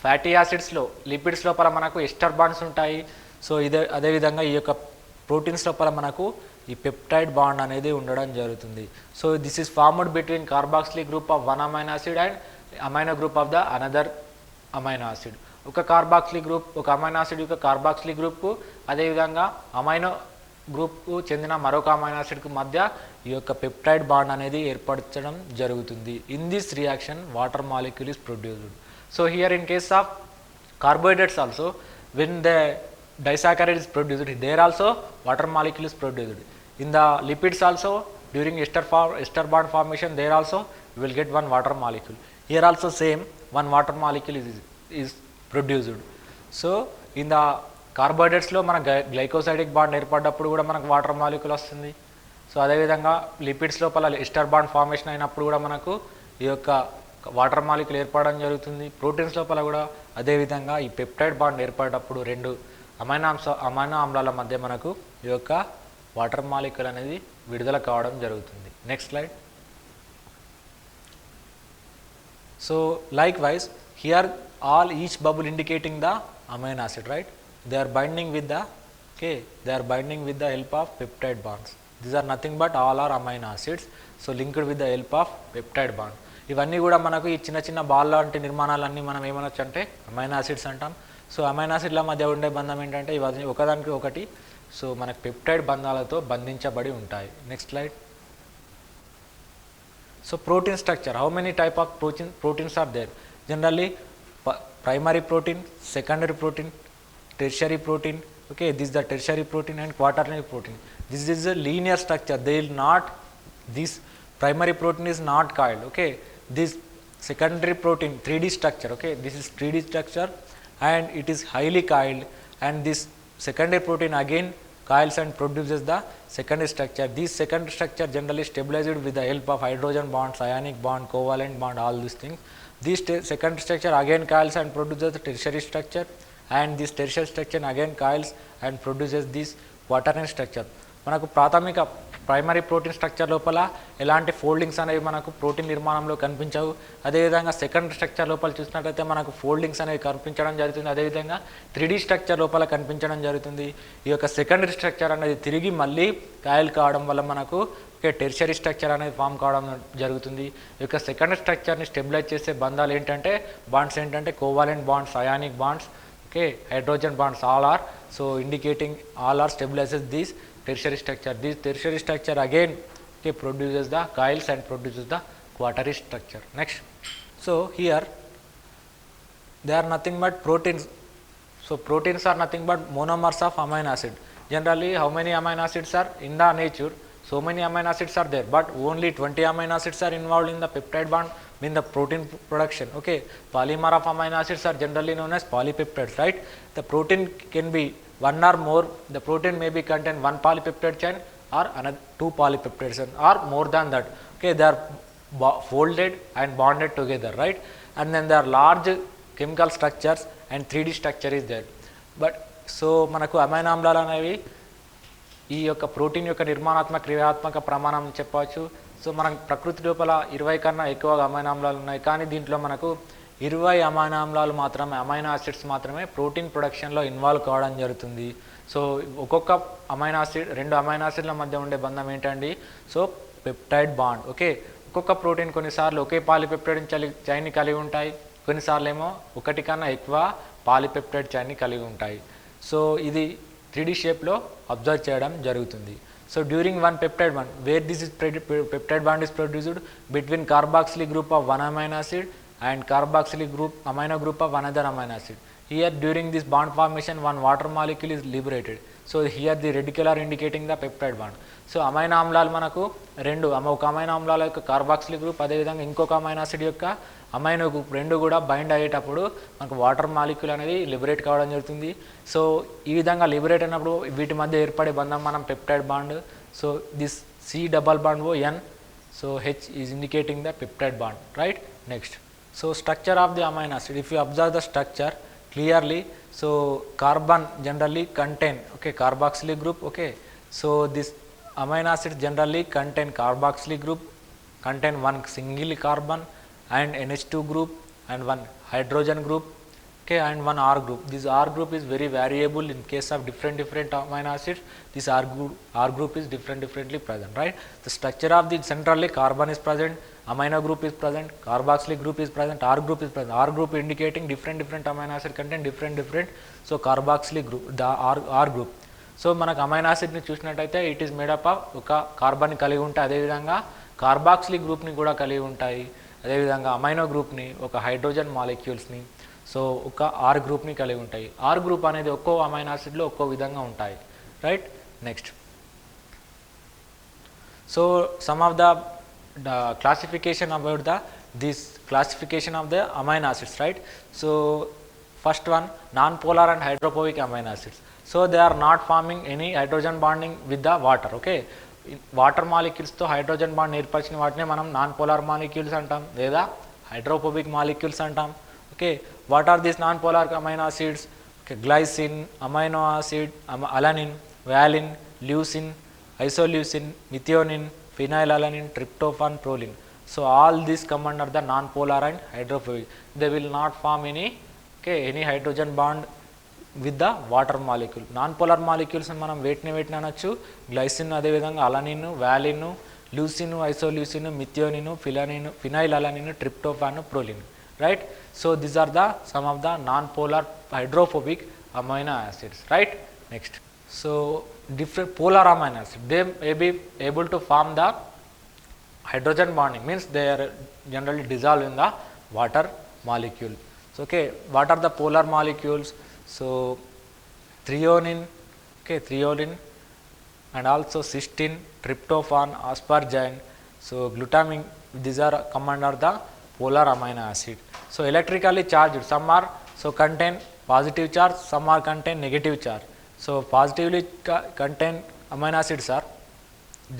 ఫ్యాటీ యాసిడ్స్లో లిపిడ్స్ లోపల మనకు ఎస్టర్ బాండ్స్ ఉంటాయి. సో అదేవిధంగా ఈ యొక్క ప్రోటీన్స్ లోపల మనకు ఈ పెప్టైడ్ బాండ్ అనేది ఉండడం జరుగుతుంది. So this is formed between carboxylic group of one amino acid and amino group of the another amino acid. ఒక కార్బాక్సిలిక్ గ్రూప్, ఒక అమైనో యాసిడ్ యొక్క కార్బాక్సిలిక్ గ్రూప్కు అదేవిధంగా అమైనో గ్రూప్కు చెందిన మరొక అమైనో యాసిడ్కు మధ్య ఈ యొక్క పెప్టైడ్ బాండ్ అనేది ఏర్పరచడం జరుగుతుంది. In this reaction water molecule is produced. So here in case of carbohydrates also when the disaccharide is produced, there also water molecule is produced. In the lipids also during ester bond formation, there also you will get one water molecule. Here also same one water molecule is produced. So in the carbohydrates లో మన glycosidic bond ఏర్పడ్డప్పుడు కూడా మనకు water molecule వస్తుంది. So అదేవిధంగా lipids లోపల ester bond formation అయినప్పుడు కూడా మనకు ఈ యొక్క వాటర్ మాలిక్యూల్ ఏర్పడడం జరుగుతుంది. ప్రోటీన్స్ లోపల కూడా అదేవిధంగా ఈ పెప్టైడ్ బాండ్ ఏర్పడేటప్పుడు రెండు అమైనో ఆమ్లాల మధ్య మనకు ఈ యొక్క వాటర్ మాలిక్యూల్ అనేది విడుదల కావడం జరుగుతుంది. Next slide. So like wise here each bubble indicating the amino acid, right? They are binding with the help of peptide bonds. These are nothing but all are amino acids, so linked with the help of peptide bond. ఇవన్నీ కూడా మనకు ఈ చిన్న చిన్న ball లాంటి నిర్మాణాలన్నీ మనం ఏమనొచ్చు అంటే amino acids అంటాం. సో అమైనో యాసిడ్ల మధ్య ఉండే బంధం ఏంటంటే ఇవన్నీ ఒకదానికి ఒకటి సో మనకు పెప్టైడ్ బంధాలతో బంధించబడి ఉంటాయి. Next slide. So protein structure, how many type of proteins are there? Generally primary protein, secondary protein, tertiary protein, this is the tertiary protein and quaternary protein. This is a linear structure. They will not, this primary protein is not coiled, this secondary protein 3D structure, this is 3D structure and it is highly coiled, and this secondary protein again coils and produces the secondary structure. This secondary structure generally stabilized with the help of hydrogen bonds, ionic bond, covalent bond, all these things. This secondary structure again coils and produces the tertiary structure, and this tertiary structure again coils and produces this quaternary structure. మనకు ప్రాథమిక primary protein structure లోపల ఎలాంటి foldings అనేవి మనకు protein నిర్మాణంలో కనిపించవు. అదేవిధంగా secondary structure లోపల చూసినట్లయితే మనకు ఫోల్డింగ్స్ అనేవి కనిపించడం జరుగుతుంది. అదేవిధంగా 3D స్ట్రక్చర్ లోపల కనిపించడం జరుగుతుంది. ఈ యొక్క సెకండరీ స్ట్రక్చర్ అనేది తిరిగి మళ్ళీ కాయలు కావడం వల్ల మనకు టెర్షరీ స్ట్రక్చర్ అనేది ఫామ్ కావడం జరుగుతుంది. ఈ యొక్క సెకండరీ స్ట్రక్చర్ని స్టెబిలైజ్ చేసే బంధాలు ఏంటంటే బాండ్స్ ఏంటంటే covalent bonds, ionic bonds, hydrogen bonds, all are so indicating all are stabilizes this tertiary structure. This tertiary structure again produces the coils and produces the quaternary structure. Next, so here they are nothing but proteins. So proteins are nothing but monomers of amino acid. Generally, how many amino acids are in the nature? So many amino acids are there, but only 20 amino acids are involved in the peptide bond in the protein production. Polymer of amino acids are generally known as polypeptides, right? The protein can be one or more. The protein may be contain one polypeptide chain or another 2 polypeptides or more than that. They are folded and bonded together, right? And then there are large chemical structures and 3D structure is there. But so మనకు amino ఆమ్లాలు అనేవి ఈ యొక్క protein యొక్క నిర్మాణాత్మక క్రియాత్మక ప్రమాణం చెప్పవచ్చు. సో మనం ప్రకృతి లోపల 20 కన్నా ఎక్కువగా అమైనో ఆమ్లాలు ఉన్నాయి, కానీ దీంట్లో మనకు 20 అమైనో ఆమ్లాలు మాత్రమే, అమైనో యాసిడ్స్ మాత్రమే ప్రోటీన్ ప్రొడక్షన్లో ఇన్వాల్వ్ కావడం జరుగుతుంది. సో ఒక్కొక్క అమైనో యాసిడ్, 2 అమైనో యాసిడ్ల మధ్య ఉండే బంధం ఏంటండి? So peptide bond. ఒక్కొక్క ప్రోటీన్ కొన్నిసార్లు ఒకే పాలిపెప్టైడ్ చైన్ని కలిగి ఉంటాయి, కొన్నిసార్లు ఏమో ఒకటి కన్నా ఎక్కువ పాలిపెప్టైడ్ చైన్ని కలిగి ఉంటాయి. సో ఇది 3D షేప్లో అబ్జర్వ్ చేయడం జరుగుతుంది. So during one peptide bond, where this is peptide bond is produced between carboxylic group of one amino acid and carboxylic group amino group of another amino acid. Here during this bond formation one water molecule is liberated. So here the red color indicating the peptide bond. So amino ఆమ్లాలు మనకు ఒక amino ఆమ్లాల యొక్క carboxylic group, అదేవిధంగా ఇంకొక amino acid యొక్క amino group రెండు కూడా bind అయ్యేటప్పుడు మనకు వాటర్ మాలిక్యూల్ అనేది లిబరేట్ కావడం జరుగుతుంది. సో ఈ విధంగా లిబరేట్ అయినప్పుడు వీటి మధ్య ఏర్పడే బంధం మనం peptide bond. So this C double bond O N, so H is indicating the peptide bond, right? Next, so structure of the amino acid, if you observe the structure clearly, so carbon generally contain carboxylic group. So this amino acid generally contain carboxylic group, contain one single carbon and NH2 group and one hydrogen group, and one R group. This R group is very variable in case of different amino acids. This R group is differently present, right? The structure of the centrally carbon is present, amino group is present, carboxylic group is present, R group is present. R group indicating different amino acid contain different. So carboxylic group, the R group. So మనకు amino యాసిడ్ని చూసినట్టయితే it is made up of ఒక carbon కలిగి ఉంటాయి, అదేవిధంగా carboxylic గ్రూప్ని కూడా కలిగి ఉంటాయి, అదేవిధంగా అమైనో గ్రూప్ని, ఒక హైడ్రోజన్ మాలిక్యూల్స్ని, సో ఒక ఆర్ గ్రూప్ని కలిగి ఉంటాయి. ఆర్ గ్రూప్ అనేది ఒక్కో అమైనో యాసిడ్లో ఒక్కో విధంగా ఉంటాయి, right? Next, so some of the classification about this classification of the amino acids, right? So first one, non-polar and hydrophobic amino acids. So they are not forming any hydrogen bonding with the water. Water మాలిక్యూల్స్తో hydrogen bond ఏర్పరిచిన వాటిని మనం non polar molecules అంటాం లేదా hydrophobic molecules అంటాం. What are these non polar amino acids? Glycine, amino acid, alanine, valine, leucine, isoleucine, methionine, phenylalanine, tryptophan, proline. So all these come under the non-polar and hydrophobic. They will not form any hydrogen bond with the water molecule. Non-polar molecules మనం వేటిని అనొచ్చు? Glycine, అదేవిధంగా alanine, valine, leucine, isoleucine, methionine, phenylalanine, tryptophan, proline, right? So these are the some of the non-polar hydrophobic amino acids, right? Next, so different polar amino acids, they may be able to form the hydrogen bonding, means they are generally dissolved in the water molecule. So what are the polar molecules? So threonine, threonine, and also cysteine, tryptophan, asparagine, so glutamine, these are come under the polar amino acid. So electrically charged, some are contain positive charge, some are contain negative charge. So positively contain amino acids are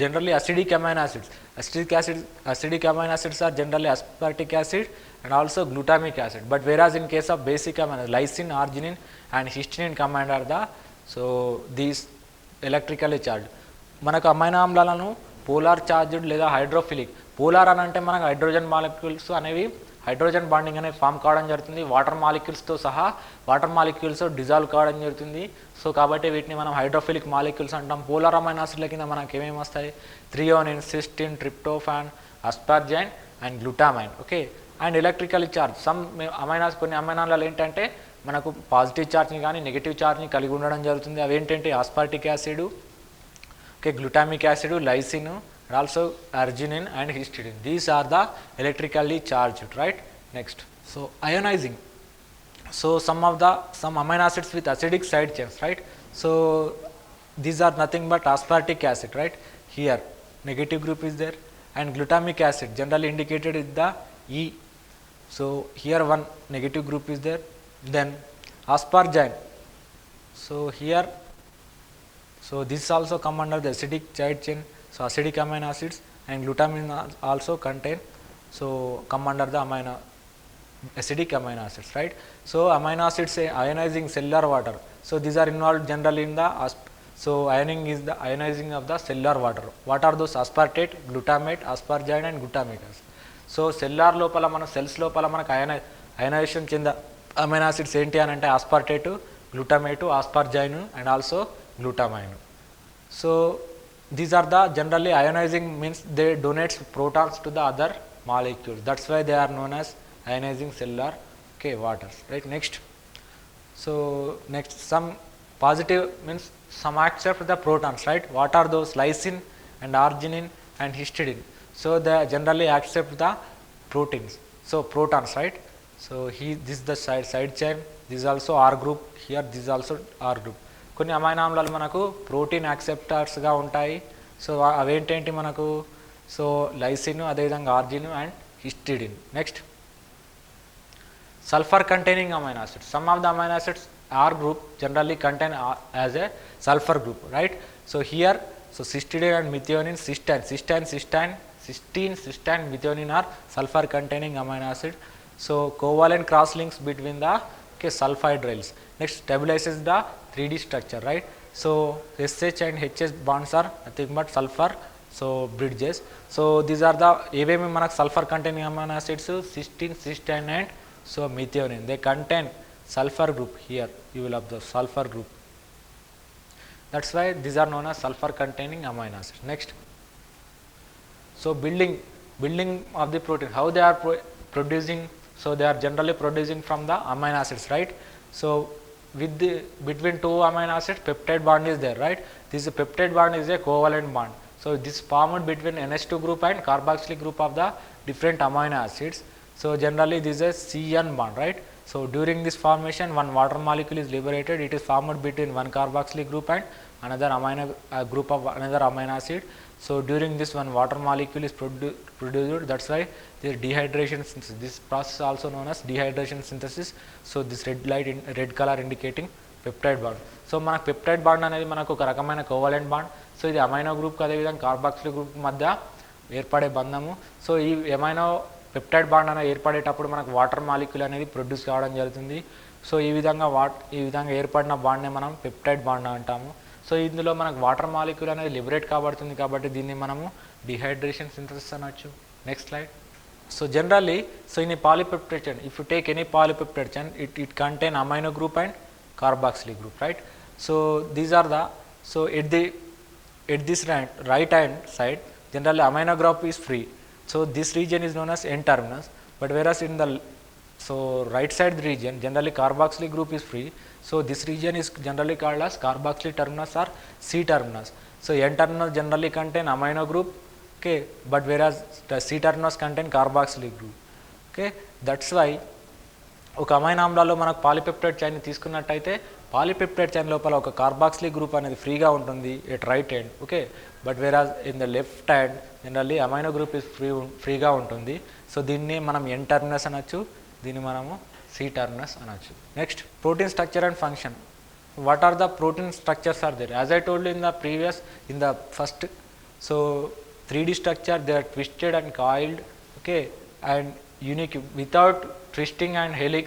generally acidic amino acids. Acidic amino acids are generally aspartic acid and also glutamic acid. But whereas in case of basic amino, lysine, arginine and histidine come under the, so these electrically charged. మనకు amino ఆమ్లాలను polar charged లేదా hydrophilic. Polar అని అంటే మనకు hydrogen molecules అనేవి hydrogen bonding అనేది form కావడం జరుగుతుంది, water మాలిక్యూల్స్తో సహా వాటర్ మాలిక్యూల్స్ డిజాల్వ్ కావడం జరుగుతుంది. సో కాబట్టి వీటిని మనం హైడ్రోఫిలిక్ మాలిక్యూల్స్ అంటాం. పోలార్ అమైనో యాసిడ్ల కింద మనకి ఏమేమి వస్తాయి? Threonine, cysteine, tryptophan, asparagine and glutamine. Okay, and electrical charge some కొన్ని అమైనాలలో ఏంటంటే మనకు పాజిటివ్ ఛార్జ్ని కానీ నెగిటివ్ ఛార్జ్ని కలిగి ఉండడం జరుగుతుంది. అవి ఏంటంటే ఆస్పార్టిక్ acid, okay, glutamic acid, lysine, and also arginine and histidine. These are the electrically charged, right? Next, so ionizing. So some amino acids with acidic side chains, right? So these are nothing but aspartic acid, right? Here negative group is there, and glutamic acid generally indicated with the E. So here one negative group is there. Then aspargine. So here, so this also come under the acidic side chain. So acidic amino acids and glutamine also contain, so come under the acidic amino acids, right? So amino acids say ionizing cellular water. So these are involved generally in the so ionizing is the ionizing of the cellular water. What are those? Aspartate, glutamate, aspargine and glutamic acid. So cellular lopala మన cells lopala మనకు ionization చెంద amino acids ఏంటి అని అంటే aspartate, glutamate, aspargine and also glutamine. So these are the generally ionizing means they donates protons to the other molecules. That's why they are known as ionizing cellular, okay, waters, right? Next, so next some positive means some accept the protons, right? What are those? Lysine and arginine and histidine. So they generally accept the proteins, so protons, right? So this is the side chain. This is also R group. Here this is also R group. కొన్ని amino ఆమ్లాలు మనకు protein యాక్సెప్టర్స్గా ఉంటాయి. So అవేంటేంటి మనకు? So lysine, అదేవిధంగా arginine and histidine. Next, sulphur containing amino acids. Some of the amino acids R group generally contain as a sulphur group, right? So here, so cysteine and methionine, cysteine, methionine are sulphur containing amino acid. So covalent cross links between the sulfide rails. Next, stabilizes the 3D structure, right? So SH and HS bonds are nothing but sulfur, so bridges. So these are the ఏవేమి మనకు sulfur containing amino acids? Cysteine and so methionine. They contain sulfur group. Here you will observe sulfur group. That's why these are known as sulfur containing amino acids. Next, so building of the protein, how they are producing? So they are generally producing from the amino acids, right? So between two amino acids peptide bond is there, right? This peptide bond is a covalent bond. So this formed between NH2 group and carboxylic group of the different amino acids. So generally this is a CN bond, right? So during this formation one water molecule is liberated. It is formed between one carboxylic group and another group of another amino acid. So during this one water molecule is produced. That's why the dehydration synthesis. This process also known as dehydration synthesis. So this red color indicating peptide bond. So మనకు peptide bond అనేది మనకు ఒక రకమైన covalent bond. So ఇది amino group అదేవిధంగా carboxylic group మధ్య ఏర్పడే బంధము. సో ఈ అమైనో పెప్టైడ్ బాండ్ అనేది ఏర్పడేటప్పుడు మనకు వాటర్ మాలిక్యూల్ అనేది ప్రొడ్యూస్ కావడం జరుగుతుంది. సో ఈ విధంగా ఏర్పడిన బాండ్నే మనం పెప్టైడ్ బాండ్ అంటాము. సో ఇందులో మనకు వాటర్ మాలిక్యూల్ అనేది లిబరేట్ కాబడుతుంది కాబట్టి దీన్ని మనము డిహైడ్రేషన్ సింథసిస్ అనొచ్చు. Next slide. So generally, so in a polypeptide chain, if you take any polypeptide chain, it contain amino group and carboxylic group, right? So these are the, so at this right hand side generally amino group is free. So this region is known as N terminus, but whereas in the right side region generally carboxylic group is free. So this region is generally called as carboxylic terminus or C terminus. So N terminus generally contain amino group, okay, but whereas the C terminus contain carboxylic group, okay. That's why ఒక amino ఆమ్లాల్లో మనకు polypeptide chain తీసుకున్నట్టయితే polypeptide chain లోపల ఒక carboxylic group అనేది ఫ్రీగా ఉంటుంది at right hand, okay. But whereas in the left hand generally amino group is ఫ్రీగా ఉంటుంది. సో దీన్ని మనం ఎన్ టర్మినస్ అనొచ్చు, దీన్ని మనము సి టర్మినస్ అనొచ్చు. Next, protein structure and function. What are the protein structures are there? As I told in the first, so 3D structure, they are twisted and coiled, okay, and unique. Without twisting and helix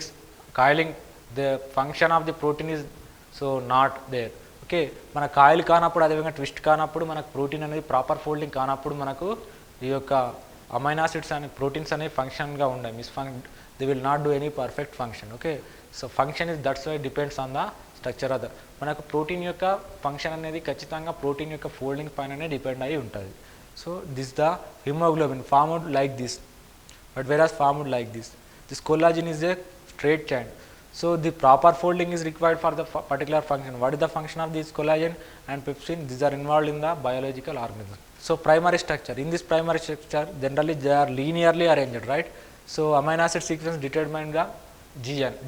coiling, the function of the protein is so not there, okay, మన coil కానప్పుడు అదేవిధంగా twist కానప్పుడు మనకు protein అనేది proper folding కానప్పుడు మనకు ఈ యొక్క అమైనో యాసిడ్స్ అనే ప్రోటీన్స్ అనేవి ఫంక్షన్గా ఉన్నాయి, they will not do any perfect function. Okay, so function is that's why depends on the structure of the, మనకు ప్రోటీన్ యొక్క ఫంక్షన్ అనేది ఖచ్చితంగా ప్రోటీన్ యొక్క ఫోల్డింగ్ పైననే డిపెండ్ అయి ఉంటుంది. So this the hemoglobin formed like this, but whereas formed like this. This collagen is a straight chain. So the proper folding is required for the particular function. What is the function of this collagen and pepsin? These are involved in the biological organism. So primary structure. In this primary structure, generally they are linearly arranged, right? So amino acid sequence determines the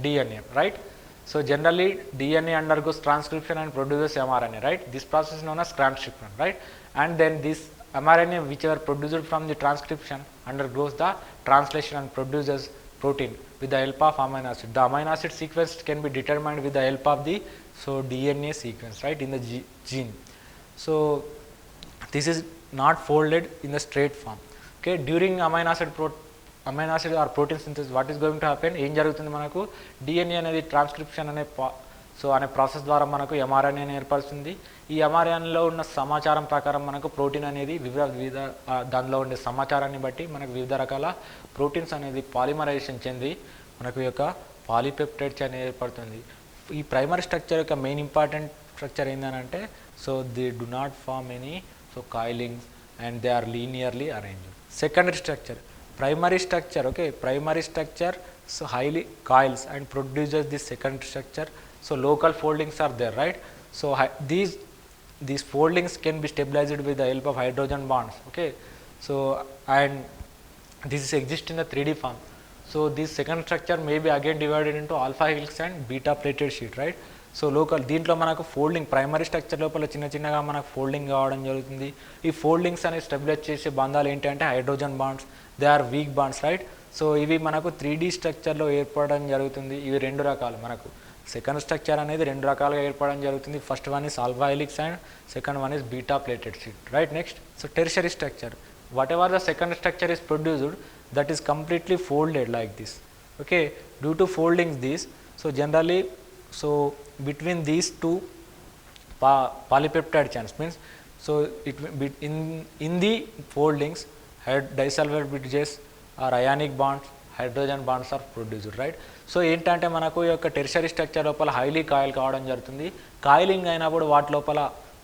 DNA, right? So generally DNA undergoes transcription and produces mRNA, right? This process is known as transcription, right? And then this mRNA which are produced from the transcription undergoes the translation and produces protein with the help of amino acid. The amino acid sequence can be determined with the help of the DNA sequence, right, in the gene. So this is not folded in the straight form. Okay, during amino acid or protein synthesis, what is going to happen? ఏం జరుగుతుంది మనకు DNA అనేది transcription అనే అనే process ద్వారా మనకు mRNA ఏర్పడుతుంది. ఈ mRNAలో ఉన్న సమాచారం ప్రకారం మనకు ప్రోటీన్ అనేది వివిధ దానిలో ఉండే సమాచారాన్ని బట్టి మనకు వివిధ రకాల ప్రోటీన్స్ అనేది పాలిమరైజేషన్ చెంది మనకు యొక్క పాలీపెప్టైడ్ చైన్ ఏర్పడుతుంది. ఈ ప్రైమరీ స్ట్రక్చర్ యొక్క మెయిన్ ఇంపార్టెంట్ స్ట్రక్చర్ ఏంటంటే they do not form any coilings and they are linearly arranged. Secondary structure, primary structure. Okay, primary structure highly coils and produces this secondary structure. So local foldings are there, right? So these foldings can be stabilized with the help of hydrogen bonds. Okay, so and this exists in the 3D form. So this second structure may be again divided into alpha helix and beta plated sheet, right? So local దీంట్లో మనకు folding primary structure లోపల చిన్నగా మనకు folding కావడం జరుగుతుంది. ఈ foldings అనేవి stabilise చేసే బంధాలు ఏంటంటే hydrogen bonds, they are weak bonds, right? So ఇవి మనకు 3D స్ట్రక్చర్లో ఏర్పడడం జరుగుతుంది. ఇవి రెండు రకాలు, మనకు సెకండ్ స్ట్రక్చర్ అనేది రెండు రకాలుగా ఏర్పడడం జరుగుతుంది. First one is alpha helix and second one is beta plated sheet, right? Next, so tertiary structure, what ever the second structure is produced, that is completely folded like this. Okay, due to folding this, so generally, so between these two polypeptide chains means, so it in the foldings disulfide bridges or ionic bonds, hydrogen bonds are produced, right? So ఏంటంటే మనకు ఈ యొక్క tertiary structure లోపల highly coil కావడం జరుగుతుంది. Coiling అయినప్పుడు వాటి లోపల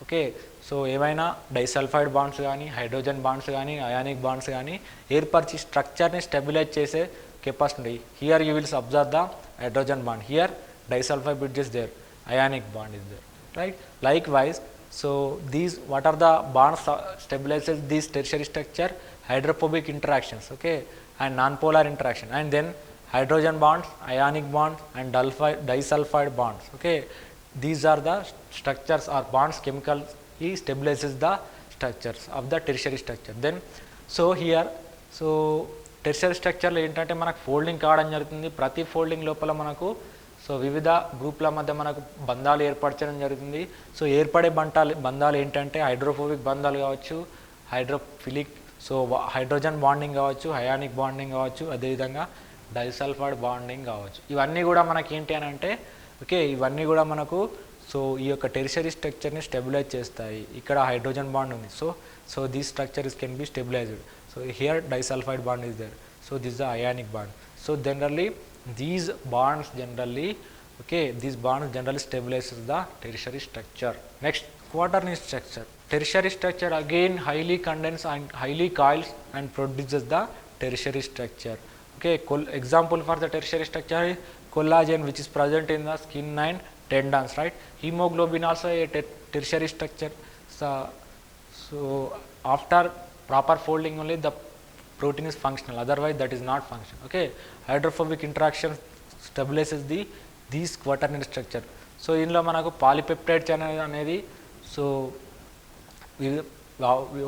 ఓకే సో ఏమైనా డైసల్ఫైడ్ బాండ్స్ కానీ, హైడ్రోజన్ బాండ్స్ కానీ, అయానిక్ బాండ్స్ కానీ ఏర్పరిచి స్ట్రక్చర్ని స్టెబిలైజ్ చేసే capacity. Here you will observe the hydrogen bond, here disulfide bridge is there, ionic bond is there, right? Likewise, so these what are the bonds stabilizes this tertiary structure? Hydrophobic interactions, okay, and non-polar interaction, and then hydrogen bonds, ionic bonds, and disulfide bonds. Okay, these are the structures or bonds chemically stabilizes the structures of the tertiary structure. Then so here, so tertiary స్ట్రక్చర్లో ఏంటంటే మనకు folding కావడం జరుగుతుంది. ప్రతి folding లోపల మనకు so వివిధ గ్రూప్ల మధ్య మనకు బంధాలు ఏర్పరచడం జరుగుతుంది. సో ఏర్పడే బంధాలు ఏంటంటే హైడ్రోఫోబిక్ బంధాలు కావచ్చు, హైడ్రోఫిలిక్, సో హైడ్రోజన్ బాండింగ్ కావచ్చు, అయానిక్ బాండింగ్ కావచ్చు, అదేవిధంగా డైసల్ఫైడ్ బాండింగ్ కావచ్చు. ఇవన్నీ కూడా మనకి ఏంటి అని అంటే ఓకే ఇవన్నీ కూడా మనకు సో ఈ యొక్క టెర్షరీ స్ట్రక్చర్ని స్టెబిలైజ్ చేస్తాయి. ఇక్కడ హైడ్రోజన్ బాండ్ ఉంది, so these structure can be stabilised. So here disulfide bond is there, so this is the ionic bond. So generally these bonds stabilizes the tertiary structure. Next, quaternary structure. Tertiary structure again highly condense and highly coils and produces the tertiary structure. Okay, example for the tertiary structure is collagen, which is present in the skin and tendons, right? Hemoglobin also a tertiary structure. So after proper folding only the protein is functional, otherwise that is not functional. Okay, hydrophobic interaction stabilizes these quaternary structure. So ఇందులో మనకు polypeptide chain అనేది so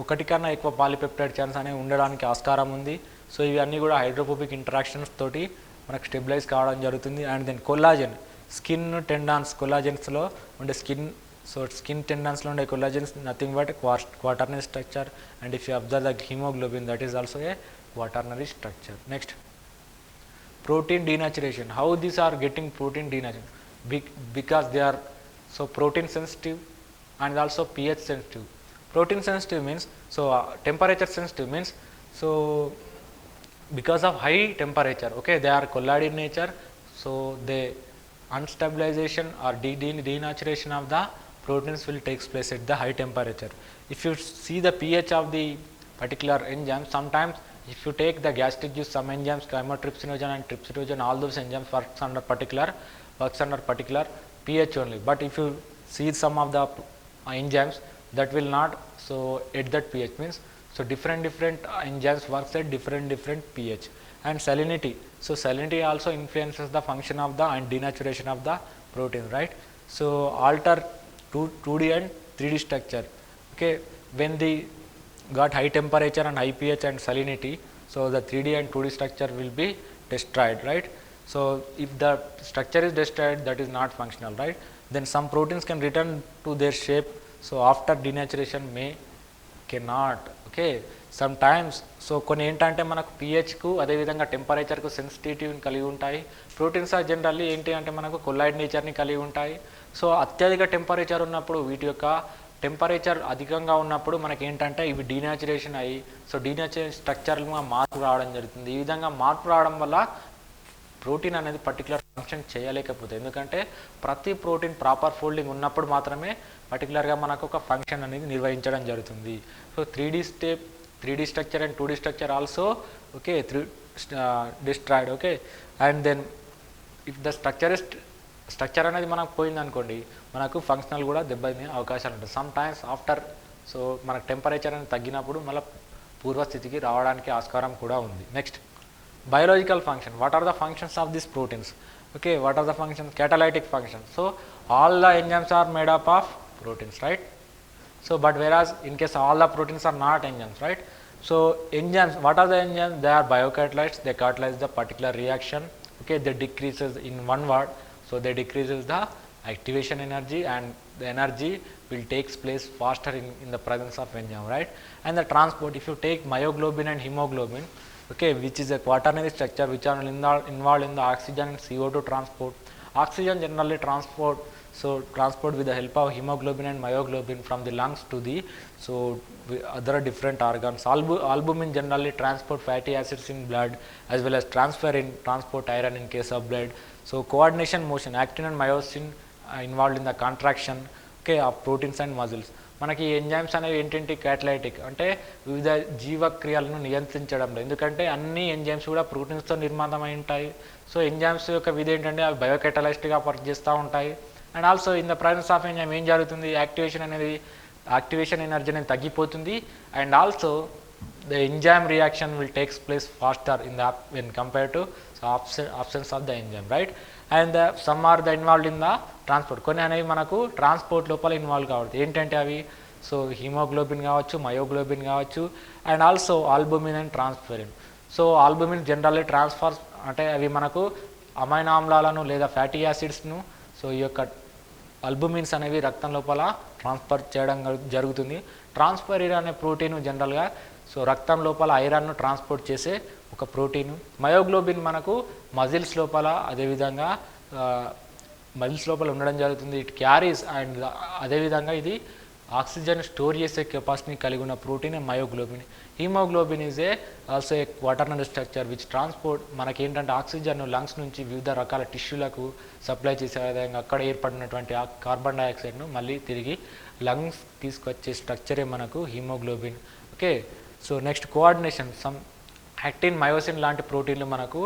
ఒకటి కన్నా ఎక్కువ polypeptide chains అనేవి ఉండడానికి ఆస్కారం ఉంది. సో ఇవన్నీ కూడా హైడ్రోఫోబిక్ ఇంటరాక్షన్స్ తోటి మనకు స్టెబిలైజ్ కావడం జరుగుతుంది. And then collagen, skin tendons, కొల్లాజన్స్లో ఉండే సో స్కిన్ టెండన్స్లో ఉండే collagens nothing but quaternary structure. And if you observe the haemoglobin, that is also a quaternary structure. Next, protein denaturation. How these are getting protein denaturation? Because they are so protein sensitive and also pH sensitive. Protein sensitive means, so temperature sensitive means, so because of high temperature, okay, they are colloid in nature, so the unstabilization or denaturation of the proteins will takes place at the high temperature. If you see the pH of the particular enzyme, sometimes if you take the gastric juice, some enzymes 𝗬𝗏 and 𝗧-𝗦𝗔𝗃, all those enzymes works under particular pH only. But if you see some of the enzymes that will not, so at that pH means, so different enzymes works at different pH. And salinity, so salinity also influences the function of the and denaturation of the protein, right? So alter 2D and 3D structure, okay, when the got high temperature and high pH and salinity, so the 3D and 2D structure will be destroyed, right? So if the structure is destroyed, that is not functional, right? Then some proteins can return to their shape, so after denaturation cannot, okay. Sometimes, so కొన్ని ఏంటంటే మనకు pHకు అదేవిధంగా టెంపరేచర్కు సెన్సిటివిటీని కలిగి ఉంటాయి. Proteins are generally ఏంటి అంటే మనకు colloid నేచర్ని కలిగి ఉంటాయి. సో అత్యధిక టెంపరేచర్ ఉన్నప్పుడు, వీటి యొక్క టెంపరేచర్ అధికంగా ఉన్నప్పుడు మనకి ఏంటంటే ఇవి డీనాచురేషన్ అయ్యి, సో డీనాచురేషన్ స్ట్రక్చర్గా మార్పు రావడం జరుగుతుంది. ఈ విధంగా మార్పు రావడం వల్ల ప్రోటీన్ అనేది పర్టికులర్ ఫంక్షన్ చేయలేకపోతుంది. ఎందుకంటే ప్రతి ప్రోటీన్ ప్రాపర్ ఫోల్డింగ్ ఉన్నప్పుడు మాత్రమే పర్టికులర్గా మనకు ఒక ఫంక్షన్ అనేది నిర్వహించడం జరుగుతుంది. So 3D structure and 2D structure also, okay, destroyed, okay. And then if the structure అనేది మనకు పోయింది అనుకోండి, మనకు ఫంక్షనల్ కూడా దెబ్బతినే అవకాశాలు ఉంటాయి. సమ్ టైమ్స్ ఆఫ్టర్, సో మనకు టెంపరేచర్ అనేది తగ్గినప్పుడు మళ్ళీ పూర్వస్థితికి రావడానికి ఆస్కారం కూడా ఉంది. Next, biological function. What are the functions of these proteins? Okay, what are the functions? Catalytic functions. So all the enzymes are made up of proteins, right? So but whereas in case all the proteins are not enzymes, right? So enzymes, what are the enzymes? They are biocatalysts. They catalyze the particular reaction, okay. They decreases, in one word, so they decreases the activation energy, and the energy will takes place faster in the presence of enzyme, right? And the transport, if you take myoglobin and hemoglobin, okay, which is a quaternary structure which are involved in the oxygen and CO2 transport. Oxygen generally transport with the help of hemoglobin and myoglobin from the lungs to the, so other different organs. Albumin generally transport fatty acids in blood, as well as transport iron in case of blood. So coordination motion, actin and myosin involved in the contraction, okay, of proteins and muscles. మనకి enzymes అనేవి ఏంటంటే catalytic, అంటే వివిధ జీవక్రియలను నియంత్రించడంలో. ఎందుకంటే అన్ని enzymes కూడా ప్రోటీన్స్తో నిర్మాణమై ఉంటాయి. సో ఎంజైమ్స్ యొక్క విధి ఏంటంటే అవి బయోకెటలైస్ట్గా వర్క్ చేస్తూ ఉంటాయి. And also in the presence of enzyme ఏం జరుగుతుంది, యాక్టివేషన్ ఎనర్జీ అనేది తగ్గిపోతుంది. And also the enzyme reaction will takes place faster when compared to absence of the enzyme, right? And some are the involved in the transport. కొన్ని అనేవి మనకు transport లోపల involve కావచ్చు. ఏంటంటే అవి, సో హిమోగ్లోబిన్ కావచ్చు, మయోగ్లోబిన్ కావచ్చు, and also albumin and transferrin. So albumin generally transfers, అంటే అవి మనకు అమైనో ఆమ్లాలను లేదా ఫ్యాటీ యాసిడ్స్ను, సో ఈ యొక్క ఆల్బుమిన్స్ అనేవి రక్తం లోపల ట్రాన్స్ఫర్ చేయడం జరుగుతుంది. ట్రాన్స్ఫెరిన్ అనే ప్రోటీన్ జనరల్గా, సో రక్తం లోపల ఐరన్ను ట్రాన్స్పోర్ట్ చేసే ఒక ప్రోటీను. మయోగ్లోబిన్ మనకు మజిల్స్ లోపల, అదేవిధంగా మజిల్స్ లోపల ఉండడం జరుగుతుంది. ఇట్ క్యారీస్, అండ్ అదేవిధంగా ఇది ఆక్సిజన్ స్టోర్ చేసే కెపాసిటీని కలిగి ఉన్న protein myoglobin. Haemoglobin is also a quaternary structure which transport, మనకేంటంటే ఆక్సిజన్ లంగ్స్ నుంచి వివిధ రకాల టిష్యూలకు సప్లై చేసే విధంగా అక్కడ ఏర్పడినటువంటి కార్బన్ డైఆక్సైడ్ను మళ్ళీ తిరిగి లంగ్స్ తీసుకొచ్చే స్ట్రక్చరే మనకు hemoglobin, okay. So next, coordination. Some actin, myosin లాంటి ప్రోటీన్లు మనకు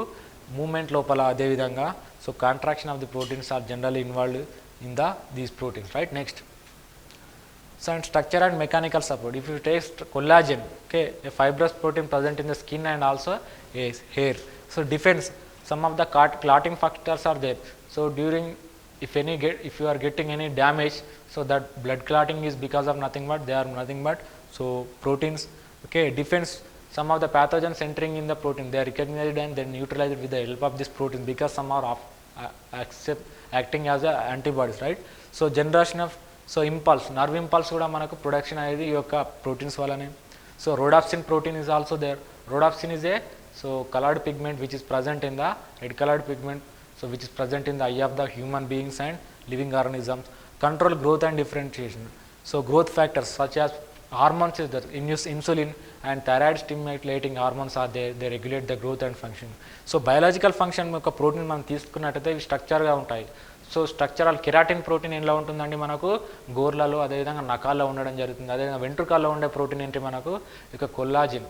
మూమెంట్ లోపల, అదేవిధంగా so contraction of the proteins are generally involved in these proteins, right? Next, so and structure and mechanical support. If you take collagen, okay, a fibrous protein present in the skin and also a hair, so defense, some of the clotting factors are there. So during, if you are getting any damage, so that blood clotting is because of nothing but so proteins, okay. Defense, some of the pathogens entering in the protein, they are recognized and then neutralized with the help of this protein, because some are acting as a antibodies, right? So generation of, so impulse, nerve impulse కూడా మనకు production అనేది ఈ యొక్క proteins వల్లనే. So rhodopsin protein is also there. Rhodopsin is a, so colored pigment which is present in the red colored pigment, so which is present in the eye of the human beings and living organisms. Control growth and differentiation. So growth factors such as hormones is there, insulin and thyroid stimulating hormones are there, they regulate the growth and function. So biological function యొక్క protein మనం తీసుకున్నట్టయితే ఇవి స్ట్రక్చర్గా ఉంటాయి. So structural keratin protein ఎలా ఉంటుందండి మనకు గోర్లలో, అదేవిధంగా నకాల్లో ఉండడం జరుగుతుంది. అదేవిధంగా వెంట్రుకల్లో ఉండే ప్రోటీన్ ఏంటి మనకు ఇక కొల్లాజిన్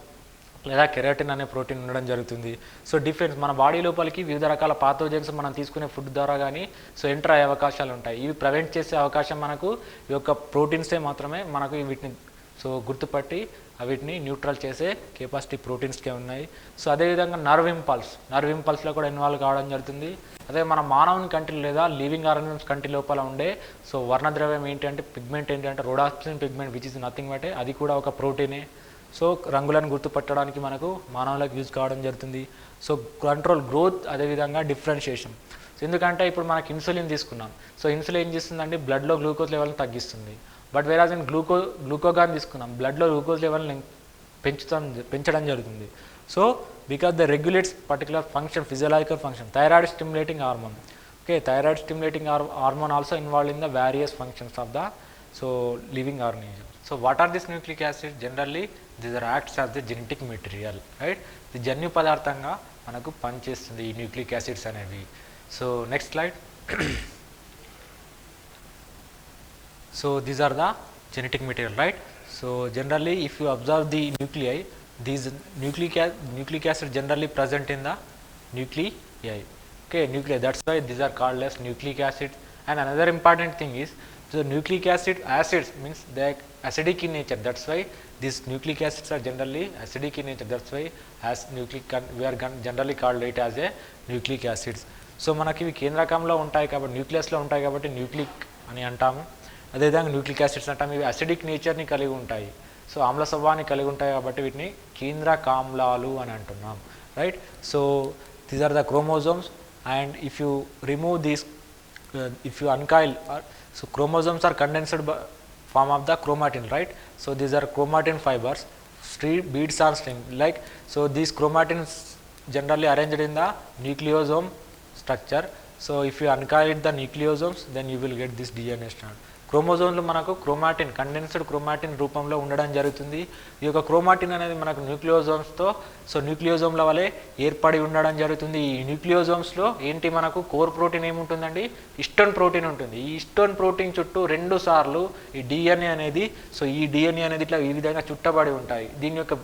లేదా కెరాటిన్ అనే ప్రోటీన్ ఉండడం జరుగుతుంది. సో డిఫెన్స్ మన బాడీ లోపలికి వివిధ రకాల పాథోజన్స్ మనం తీసుకునే ఫుడ్ ద్వారా కానీ సో ఎంటర్ అయ్యే అవకాశాలు ఉంటాయి. ఇవి ప్రివెంట్ చేసే అవకాశం మనకు ఈ యొక్క ప్రోటీన్సే మాత్రమే మనకు వీటిని సో గుర్తుపట్టి వీటిని న్యూట్రల్ చేసే కెపాసిటీ ప్రోటీన్స్కే ఉన్నాయి. సో అదేవిధంగా నర్వ్ ఇంపల్స్లో కూడా ఇన్వాల్వ్ కావడం జరుగుతుంది. అదే మన మానవుని కంటి లేదా లివింగ్ ఆర్గానిజమ్స్ కంటి లోపల ఉండే సో వర్ణద్రవ్యం ఏంటి అంటే పిగ్మెంట్ ఏంటి అంటే rhodopsin pigment which is nothing but అది కూడా ఒక ప్రోటీనే. సో రంగులను గుర్తుపట్టడానికి మనకు మానవులకు యూజ్ కావడం జరుగుతుంది. సో కంట్రోల్ గ్రోత్, అదేవిధంగా డిఫరెన్షియేషన్. సో ఎందుకంటే ఇప్పుడు మనకి ఇన్సులిన్ తీసుకున్నాం. సో ఇన్సులిన్ ఏం చేస్తుందండి బ్లడ్లో గ్లూకోజ్ లెవెల్ని తగ్గిస్తుంది. బట్ వేరాజ్ ఇన్ గ్లూకోగాన్ తీసుకున్నాం, బ్లడ్లో గ్లూకోజ్ లెవెల్ని పెంచడం జరుగుతుంది. So because the regulates particular function, physiological function, thyroid stimulating hormone. Okay, thyroid stimulating hormone also involved in the various functions of the so living organism. So what are these nucleic acids? Generally these are acts as the genetic material, right? The జన్యు పదార్థంగా మనకు పనిచేస్తుంది ఈ nucleic acids అనేవి. So next slide. So these are the genetic material, right? So generally if you observe the nuclei, these nucleic acid generally present in the nuclei. Okay, nuclei, that's why these are called as nucleic acids. And another important thing is, so nucleic acids means they are acidic in nature, that's why these nucleic acids are generally acidic in nature, that's why as we are generally called it as a nucleic acids. So మనకి ఇవి కేంద్రకంలో ఉంటాయి కాబట్టి న్యూక్లియస్లో ఉంటాయి కాబట్టి nucleic అని అంటాము. అదేవిధంగా nucleic acids అంటాము. ఇవి అసిడిక్ నేచర్ని కలిగి ఉంటాయి, సో ఆమ్ల స్వభావాన్ని కలిగి ఉంటాయి కాబట్టి వీటిని కేంద్రకామ్లాలు అని అంటున్నాం, రైట్? So these are the chromosomes and if you remove these, if you uncoil, so chromosomes are condensed by form of the chromatin, right? So these are chromatin fibers, beads or string like. So these chromatins generally arranged in the nucleosome structure. So if you uncoil the nucleosomes, then you will get this DNA strand. క్రోమోజోమ్లు మనకు chromatin, condensed chromatin రూపంలో ఉండడం జరుగుతుంది. ఈ యొక్క chromatin అనేది మనకు న్యూక్లియోజోమ్స్తో so న్యూక్లియోజోమ్ల వలె ఏర్పడి ఉండడం జరుగుతుంది. ఈ న్యూక్లియోజోమ్స్లో ఏంటి మనకు కోర్ ప్రోటీన్ ఏముంటుందండి, హిస్టోన్ ప్రోటీన్ ఉంటుంది. ఈ హిస్టోన్ ప్రోటీన్ చుట్టూ 2 సార్లు ఈ డిఎన్ఏ అనేది, సో ఈ డిఎన్ఏ అనేది ఇట్లా ఈ విధంగా చుట్టబడి ఉంటాయి. దీని యొక్క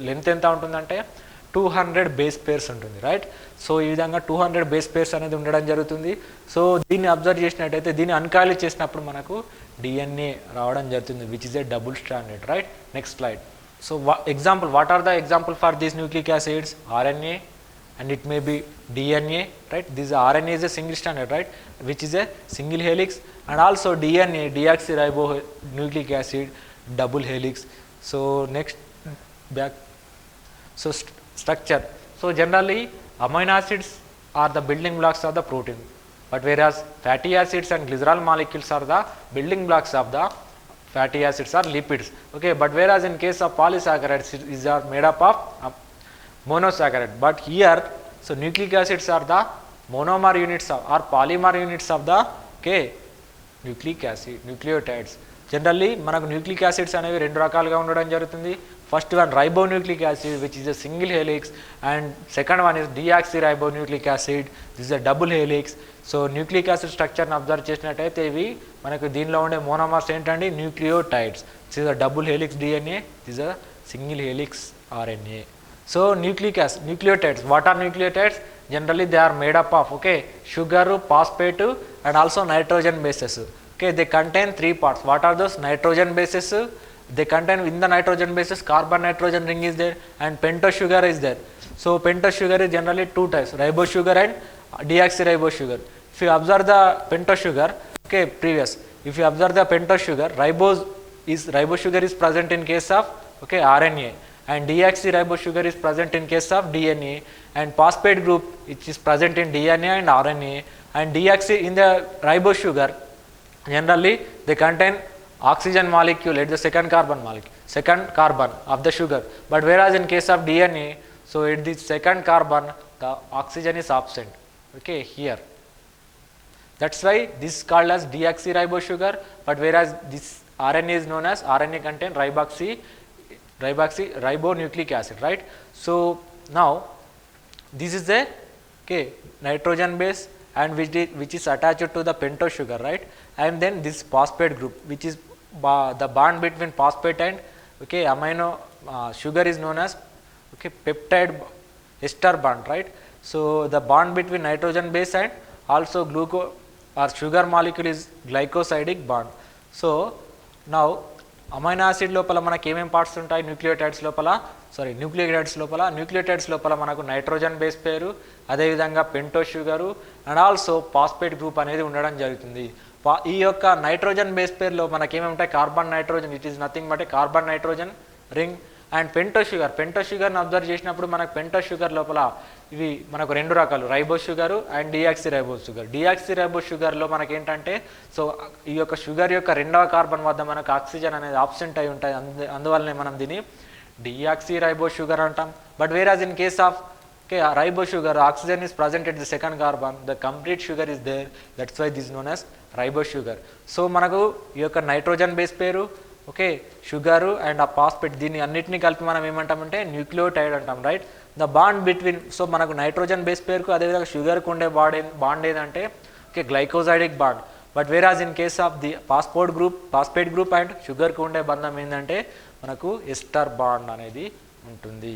లెంత్ ఎంత ఉంటుందంటే 200 బేస్ పేర్స్ ఉంటుంది, రైట్? సో ఈ విధంగా 200 బేస్ పేర్స్ అనేది ఉండడం జరుగుతుంది. సో దీన్ని అబ్జర్వ్ చేసినట్టయితే దీన్ని అన్కాయిల్ చేసినప్పుడు మనకు డిఎన్ఏ రావడం జరుగుతుంది which is a double stranded, right? Next slide. So example, what are the example for these nucleic acids? RNA and it may be DNA, right? This RNA is a single stranded, right, which is a single helix, and also DNA, deoxyribonucleic acid, double helix. So next back, so structure. So generally amino acids are the building blocks of the protein, but whereas fatty acids and glycerol molecules are the building blocks of the fatty acids or lipids. Okay, but whereas in case of polysaccharides these are made up of monosaccharide, but here so nucleic acids are the monomer units of or polymer units of the nucleic acid, nucleotides. Generally మనకు nucleic acids అనేవి 2 రకాలుగా ఉండడం జరుగుతుంది. First one ribonucleic acid which is a single helix, and second one is deoxyribonucleic acid, this is a double helix. So nucleic acid స్ట్రక్చర్ని observe చేసినట్టయితే ఇవి మనకు దీనిలో ఉండే మోనోమర్స్ ఏంటండి, nucleotides. This is a double helix DNA, this is a single helix RNA. So nucleic acid, nucleotides, what are nucleotides? Generally they are made up of sugar, phosphate and also nitrogen bases. They contain 3 parts. What are those? Nitrogen bases, they contain in the nitrogen bases carbon nitrogen ring is there and pentose sugar is there. So pentose sugar is generally 2 types, ribose sugar and deoxyribose sugar. If you observe the pentose sugar, if you observe the pentose sugar, ribose sugar is present in case of RNA, and deoxyribose sugar is present in case of DNA, and phosphate group which is present in DNA and RNA, and deoxy in the ribose sugar generally they contain oxygen molecule at the second carbon of the sugar, but whereas in case of DNA, so at the second carbon the oxygen is absent here. That's why this is called as deoxyribose sugar, but whereas this RNA is known as RNA contain ribonucleic acid, right? So now this is a nitrogen base and which is attached to the pentose sugar, right? And then this phosphate group, which is the bond between phosphate and amino sugar is known as peptide ester bond, right? So the bond between nitrogen base and also glucose or sugar molecule is glycosidic bond. So now amino acid లోపల మనకి ఏమేం parts ఉంటాయి? Nucleotides లోపల మనకు nitrogen base పేరు, అదేవిధంగా pentose sugar and also phosphate group అనేది ఉండడం జరుగుతుంది. ఈ యొక్క నైట్రోజన్ బేస్ పేరులో మనకి ఏమేమి ఉంటాయి? Carbon nitrogen, it is nothing but carbon nitrogen ring. And pentose షుగర్ని అబ్జర్వ్ చేసినప్పుడు మనకు పెంటోస్ షుగర్ లోపల ఇవి మనకు రెండు రకాలు, రైబోస్ షుగరు అండ్ డియాక్సిరైబోస్ షుగర్లో మనకి ఏంటంటే, సో ఈ యొక్క షుగర్ యొక్క రెండవ కార్బన్ వద్ద మనకు ఆక్సిజన్ అనేది ఆబ్సెంట్ అయి ఉంటాయి, అందువల్లనే మనం దీన్ని డియాక్సిరైబోస్ షుగర్ అంటాం. But whereas in case of ribose sugar, oxygen is present at the second carbon, the complete sugar is there, that's why this is known as ribose sugar. So మనకు ఈ యొక్క నైట్రోజన్ బేస్ పేరు, sugar and ఆ phosphate, దీన్ని అన్నిటినీ కలిపి మనం ఏమంటామంటే న్యూక్లియోటైడ్ అంటాం, right? The bond between, so మనకు నైట్రోజన్ బేస్ పేరుకు అదేవిధంగా షుగర్కు ఉండే బాండ్ ఏదంటే glycosidic bond. But whereas in case of the phosphate group and షుగర్కు ఉండే బంధం ఏంటంటే మనకు ఎస్టర్ బాండ్ అనేది ఉంటుంది.